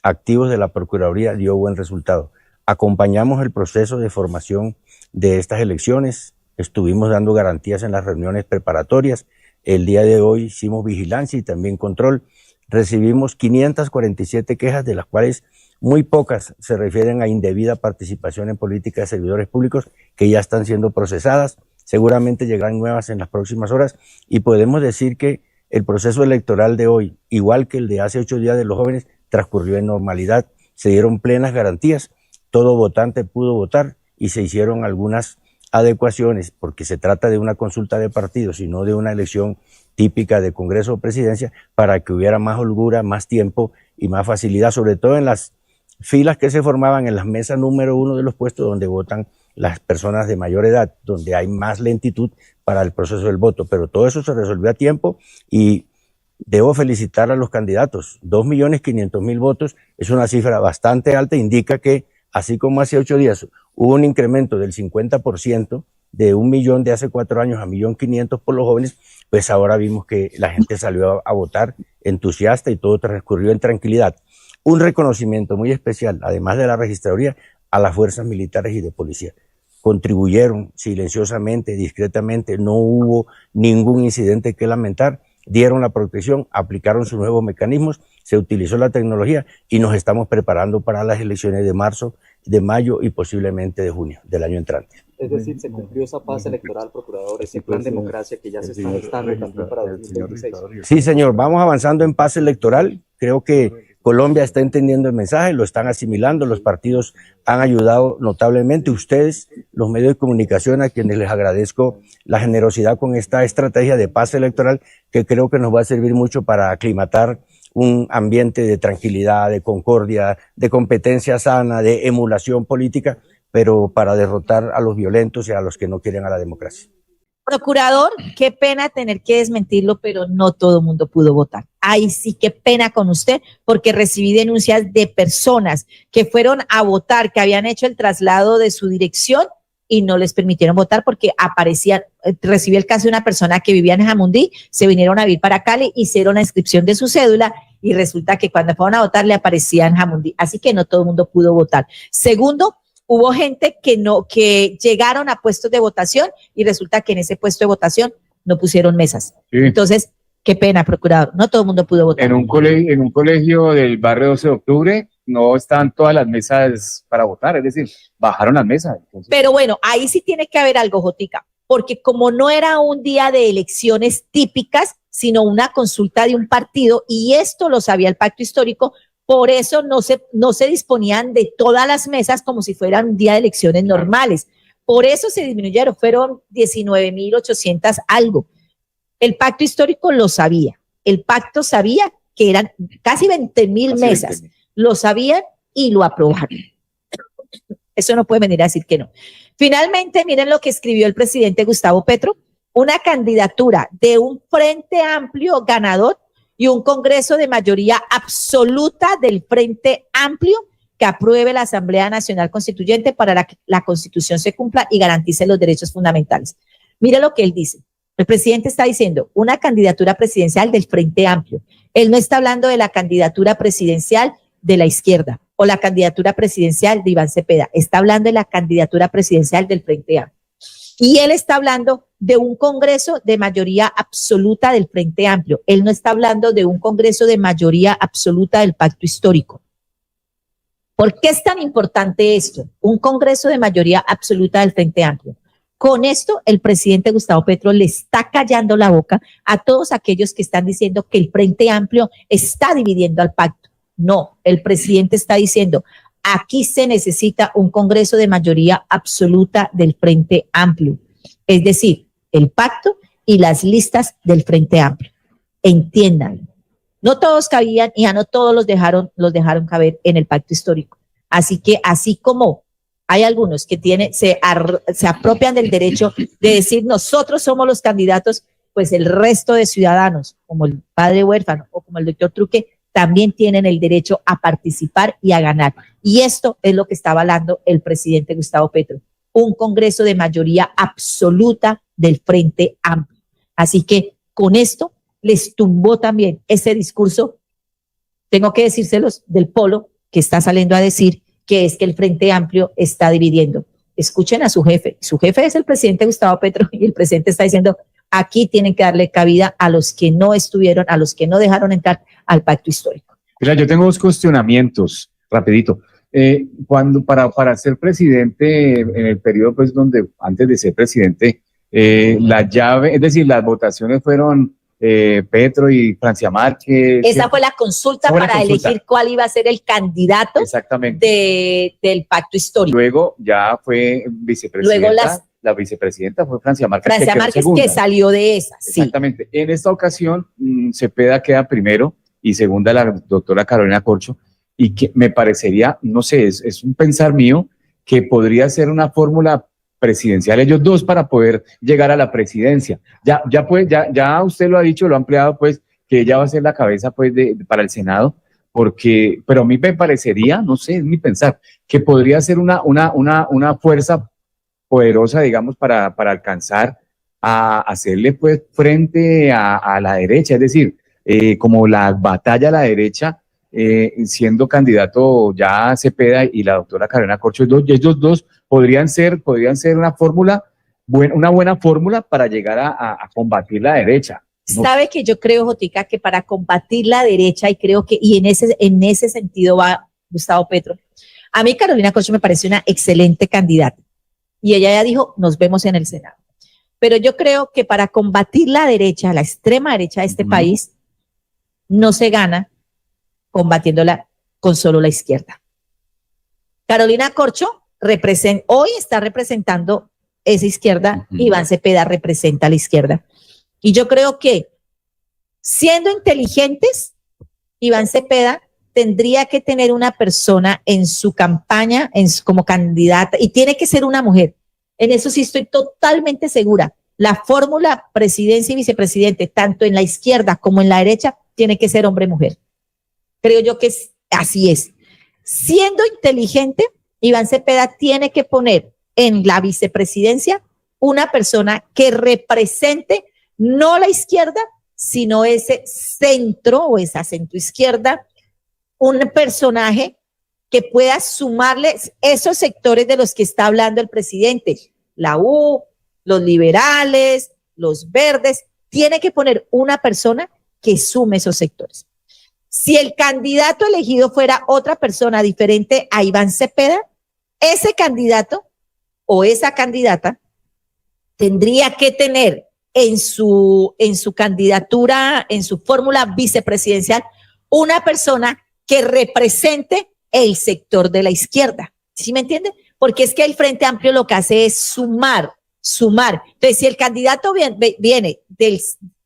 activos de la Procuraduría dio buen resultado. Acompañamos el proceso de formación de estas elecciones, estuvimos dando garantías en las reuniones preparatorias. El día de hoy hicimos vigilancia y también control. Recibimos 547 quejas, de las cuales muy pocas se refieren a indebida participación en política de servidores públicos, que ya están siendo procesadas. Seguramente llegarán nuevas en las próximas horas y podemos decir que el proceso electoral de hoy, igual que el de hace 8 días de los jóvenes, transcurrió en normalidad. Se dieron plenas garantías, todo votante pudo votar y se hicieron algunas adecuaciones, porque se trata de una consulta de partidos y no de una elección típica de Congreso o Presidencia, para que hubiera más holgura, más tiempo y más facilidad, sobre todo en las filas que se formaban en las mesas número 1 de los puestos donde votan las personas de mayor edad, donde hay más lentitud para el proceso del voto. Pero todo eso se resolvió a tiempo y debo felicitar a los candidatos. 2.500.000 votos es una cifra bastante alta, indica que así como hace 8 días hubo un incremento del 50%, de 1 millón de hace 4 años a 1.500.000 por los jóvenes, pues ahora vimos que la gente salió a votar entusiasta y todo transcurrió en tranquilidad. Un reconocimiento muy especial, además de la registraduría, a las fuerzas militares y de policía. Contribuyeron silenciosamente, discretamente, no hubo ningún incidente que lamentar, dieron la protección, aplicaron sus nuevos mecanismos, se utilizó la tecnología y nos estamos preparando para las elecciones de marzo, de mayo y posiblemente de junio del año entrante. Es decir, se cumplió esa paz electoral, procurador, ese plan democracia que ya se está gestando también para 2026. Sí, señor, vamos avanzando en paz electoral. Creo que Colombia está entendiendo el mensaje, lo están asimilando, los partidos han ayudado notablemente. Ustedes, los medios de comunicación, a quienes les agradezco la generosidad con esta estrategia de paz electoral, que creo que nos va a servir mucho para aclimatar un ambiente de tranquilidad, de concordia, de competencia sana, de emulación política, pero para derrotar a los violentos y a los que no quieren a la democracia. Procurador, qué pena tener que desmentirlo, pero no todo el mundo pudo votar. Ay, sí, qué pena con usted, porque recibí denuncias de personas que fueron a votar, que habían hecho el traslado de su dirección y no les permitieron votar porque aparecían. Recibí el caso de una persona que vivía en Jamundí, se vinieron a vivir para Cali, hicieron la inscripción de su cédula y resulta que cuando fueron a votar le aparecía en Jamundí. Así que no todo el mundo pudo votar. Segundo, hubo gente que llegaron a puestos de votación y resulta que en ese puesto de votación no pusieron mesas. Sí. Entonces, qué pena, procurador, no todo el mundo pudo votar. En un colegio del barrio 12 de octubre no están todas las mesas para votar, es decir, bajaron las mesas. Entonces. Pero bueno, ahí sí tiene que haber algo, Jotica, porque como no era un día de elecciones típicas, sino una consulta de un partido, y esto lo sabía el pacto histórico, por eso no se disponían de todas las mesas como si fueran un día de elecciones normales. Por eso se disminuyeron, fueron 19.800 algo. El pacto histórico lo sabía. El pacto sabía que eran casi 20.000 mesas. 20.000. Lo sabían y lo aprobaron. Eso no puede venir a decir que no. Finalmente, miren lo que escribió el presidente Gustavo Petro, una candidatura de un frente amplio ganador y un Congreso de mayoría absoluta del Frente Amplio que apruebe la Asamblea Nacional Constituyente para que la Constitución se cumpla y garantice los derechos fundamentales. Mire lo que él dice. El presidente está diciendo una candidatura presidencial del Frente Amplio. Él no está hablando de la candidatura presidencial de la izquierda o la candidatura presidencial de Iván Cepeda. Está hablando de la candidatura presidencial del Frente Amplio. Y él está hablando de un Congreso de mayoría absoluta del Frente Amplio. Él no está hablando de un Congreso de mayoría absoluta del Pacto Histórico. ¿Por qué es tan importante esto? Un Congreso de mayoría absoluta del Frente Amplio. Con esto, el presidente Gustavo Petro le está callando la boca a todos aquellos que están diciendo que el Frente Amplio está dividiendo al pacto. No, el presidente está diciendo, aquí se necesita un Congreso de mayoría absoluta del Frente Amplio. Es decir, el pacto y las listas del Frente Amplio. Entiéndanlo. No todos cabían y ya no todos los dejaron caber en el pacto histórico. Así que así como hay algunos que se apropian del derecho de decir nosotros somos los candidatos, pues el resto de ciudadanos, como el padre huérfano o como el doctor Truque, también tienen el derecho a participar y a ganar. Y esto es lo que está avalando el presidente Gustavo Petro, un Congreso de mayoría absoluta del Frente Amplio. Así que con esto les tumbó también ese discurso, tengo que decírselos, del Polo, que está saliendo a decir que es que el Frente Amplio está dividiendo. Escuchen a su jefe es el presidente Gustavo Petro y el presidente está diciendo aquí tienen que darle cabida a los que no estuvieron, a los que no dejaron entrar al pacto histórico. Mira, yo tengo 2 cuestionamientos, rapidito. Cuando para ser presidente, en el periodo pues donde antes de ser presidente, la llave, es decir, las votaciones fueron Petro y Francia Márquez. Esa fue la consulta para elegir cuál iba a ser el candidato del pacto histórico. Luego ya fue vicepresidenta. Luego la vicepresidenta fue Francia Márquez. Francia Márquez, que salió de esa, sí. Exactamente. En esta ocasión, Cepeda queda primero y segunda la doctora Carolina Corcho, y que me parecería, no sé, es un pensar mío, que podría ser una fórmula presidencial ellos dos para poder llegar a la presidencia. Ya usted lo ha dicho, lo ha ampliado, pues, que ella va a ser la cabeza, pues, para el Senado, pero a mí me parecería, no sé, es mi pensar, que podría ser una fuerza poderosa, digamos, para alcanzar a hacerle, pues, frente a la derecha, es decir, como la batalla a la derecha, siendo candidato ya Cepeda y la doctora Carolina Corcho, ellos dos podrían ser una fórmula, una buena fórmula para llegar a combatir la derecha. Sabe que yo creo, Jotica, que para combatir la derecha, y en ese sentido va Gustavo Petro, a mí Carolina Corcho me parece una excelente candidata, y ella ya dijo, nos vemos en el Senado. Pero yo creo que para combatir la derecha, la extrema derecha de este país, no se gana combatiéndola con solo la izquierda. Carolina Corcho hoy está representando esa izquierda, Iván Cepeda representa a la izquierda. Y yo creo que, siendo inteligentes, Iván Cepeda tendría que tener una persona en su campaña, como candidata, y tiene que ser una mujer. En eso sí estoy totalmente segura. La fórmula presidencia y vicepresidente, tanto en la izquierda como en la derecha, tiene que ser hombre-mujer. Creo yo que así es. Siendo inteligente, Iván Cepeda tiene que poner en la vicepresidencia una persona que represente no la izquierda, sino ese centro o esa centroizquierda, un personaje que pueda sumarles esos sectores de los que está hablando el presidente, la U, los liberales, los verdes, tiene que poner una persona que sume esos sectores. Si el candidato elegido fuera otra persona diferente a Iván Cepeda, ese candidato o esa candidata tendría que tener en su candidatura, en su fórmula vicepresidencial, una persona que represente el sector de la izquierda. ¿Sí me entiende? Porque es que el Frente Amplio lo que hace es sumar. Entonces, si el candidato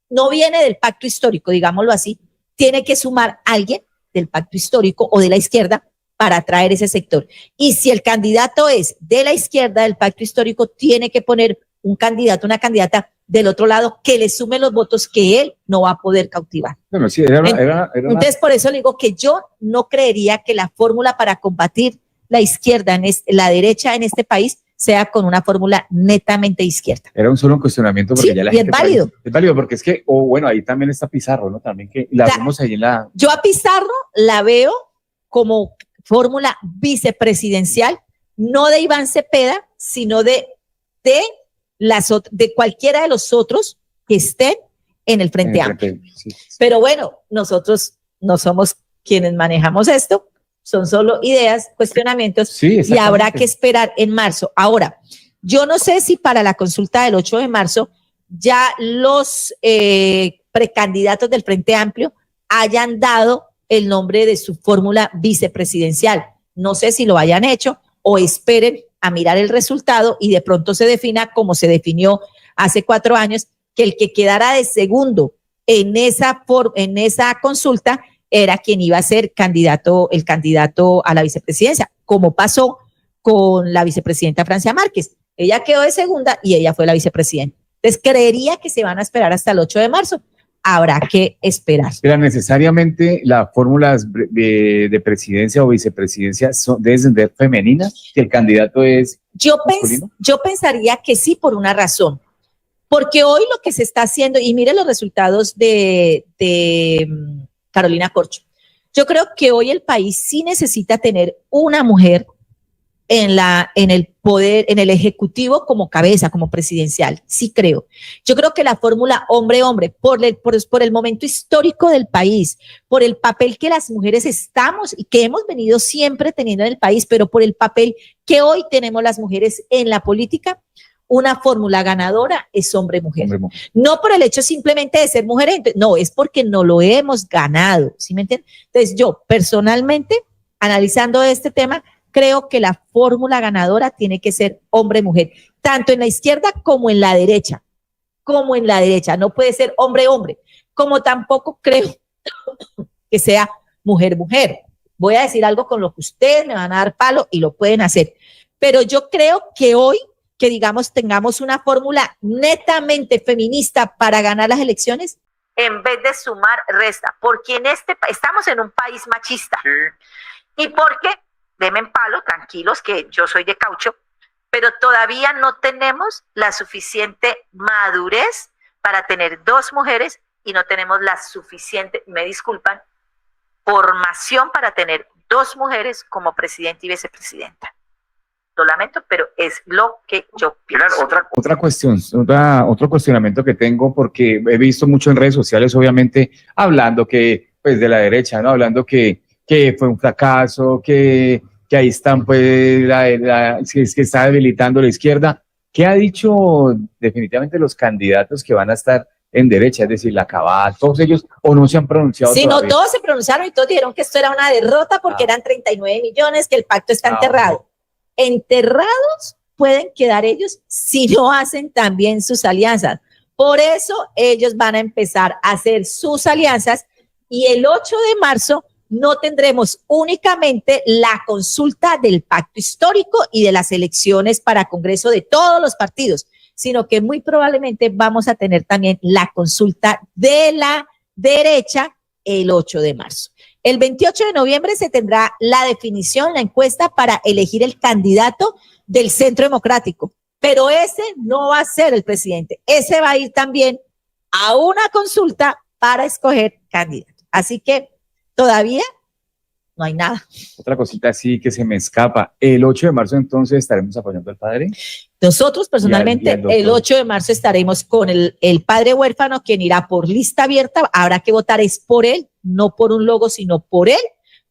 no viene del pacto histórico, digámoslo así, tiene que sumar a alguien del pacto histórico o de la izquierda para atraer ese sector. Y si el candidato es de la izquierda, del pacto histórico, tiene que poner un candidato, una candidata del otro lado que le sume los votos que él no va a poder cautivar. Bueno, sí, Entonces, por eso le digo que yo no creería que la fórmula para combatir la izquierda, la derecha en este país, sea con una fórmula netamente izquierda. Era un solo cuestionamiento porque sí, ya la y gente... es válido. Es válido porque es que, bueno, ahí también está Pizarro, ¿no? También que la vemos ahí en la... Yo a Pizarro la veo como fórmula vicepresidencial, no de Iván Cepeda, sino de cualquiera de los otros que estén en el Frente Amplio. Sí. Pero bueno, nosotros no somos quienes manejamos esto, son solo ideas, cuestionamientos, y habrá que esperar en marzo. Ahora, yo no sé si para la consulta del 8 de marzo ya los precandidatos del Frente Amplio hayan dado el nombre de su fórmula vicepresidencial. No sé si lo hayan hecho o esperen a mirar el resultado y de pronto se defina como se definió hace 4 años, que el que quedara de segundo en esa consulta era quien iba a ser el candidato a la vicepresidencia, como pasó con la vicepresidenta Francia Márquez. Ella quedó de segunda y ella fue la vicepresidenta. Entonces, creería que se van a esperar hasta el 8 de marzo. Habrá que esperar. Pero necesariamente las fórmulas de presidencia o vicepresidencia deben ser femeninas, que el candidato es masculino. Yo pensaría que sí, por una razón. Porque hoy lo que se está haciendo, y mire los resultados de Carolina Corcho, yo creo que hoy el país sí necesita tener una mujer en el poder, en el ejecutivo como cabeza, como presidencial, sí creo. Yo creo que la fórmula hombre-hombre, por el momento histórico del país, por el papel que las mujeres estamos y que hemos venido siempre teniendo en el país, pero por el papel que hoy tenemos las mujeres en la política, una fórmula ganadora es hombre-mujer. No por el hecho simplemente de ser mujer, no, es porque no lo hemos ganado, ¿sí me entienden? Entonces yo personalmente, analizando este tema, creo que la fórmula ganadora tiene que ser hombre-mujer, tanto en la izquierda como en la derecha, no puede ser hombre-hombre, como tampoco creo que sea mujer-mujer. Voy a decir algo con lo que ustedes me van a dar palo y lo pueden hacer, pero yo creo que hoy, que digamos tengamos una fórmula netamente feminista para ganar las elecciones, en vez de sumar, resta, porque estamos en un país machista. Sí. Y porque, denme en palo, tranquilos, que yo soy de caucho, pero todavía no tenemos la suficiente madurez para tener 2 mujeres y no tenemos la suficiente, me disculpan, formación para tener 2 mujeres como presidente y vicepresidenta. Lo lamento, pero es lo que yo pienso. Otra cuestión, otro cuestionamiento que tengo, porque he visto mucho en redes sociales, obviamente, hablando que, pues, de la derecha, ¿no? Hablando que fue un fracaso, que ahí están, pues, que está debilitando la izquierda. ¿Qué ha dicho definitivamente los candidatos que van a estar en derecha? Es decir, la Cabal, todos ellos, ¿o no se han pronunciado todavía? No, todos se pronunciaron y todos dijeron que esto era una derrota porque eran 39 millones, que el pacto está enterrado. Enterrados pueden quedar ellos si no hacen también sus alianzas. Por eso ellos van a empezar a hacer sus alianzas y el 8 de marzo no tendremos únicamente la consulta del pacto histórico y de las elecciones para Congreso de todos los partidos, sino que muy probablemente vamos a tener también la consulta de la derecha el 8 de marzo. El 28 de noviembre se tendrá la definición, la encuesta para elegir el candidato del Centro Democrático, pero ese no va a ser el presidente, ese va a ir también a una consulta para escoger candidato. Así que todavía no hay nada. Otra cosita así que se me escapa, el 8 de marzo entonces estaremos apoyando al padre. Nosotros personalmente el 8 de marzo estaremos con el padre huérfano, quien irá por lista abierta, habrá que votar es por él, no por un logo, sino por él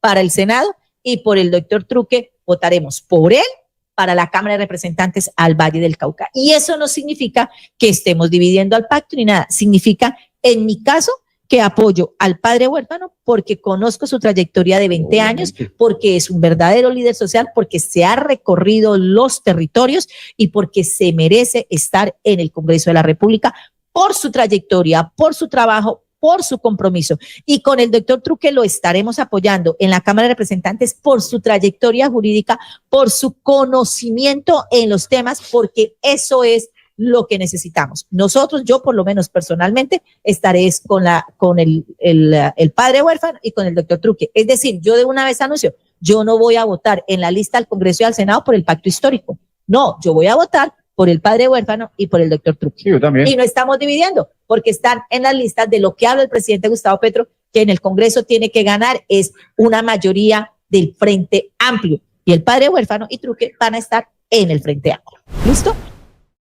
para el Senado, y por el doctor Truque votaremos por él para la Cámara de Representantes al Valle del Cauca. Y eso no significa que estemos dividiendo al pacto ni nada, significa, en mi caso, que apoyo al padre huérfano porque conozco su trayectoria de 20 años, porque es un verdadero líder social, porque se ha recorrido los territorios y porque se merece estar en el Congreso de la República por su trayectoria, por su trabajo, por su compromiso. Y con el doctor Truque lo estaremos apoyando en la Cámara de Representantes por su trayectoria jurídica, por su conocimiento en los temas, porque eso es lo que necesitamos. Nosotros, yo por lo menos personalmente, estaré con el padre huérfano y con el doctor Truque. Es decir, yo de una vez anuncio, yo no voy a votar en la lista al Congreso y al Senado por el pacto histórico. No, yo voy a votar por el padre huérfano y por el doctor Truque. Sí, yo también. Y no estamos dividiendo, porque están en las listas de lo que habla el presidente Gustavo Petro, que en el Congreso tiene que ganar es una mayoría del Frente Amplio. Y el padre huérfano y Truque van a estar en el Frente Amplio. ¿Listo?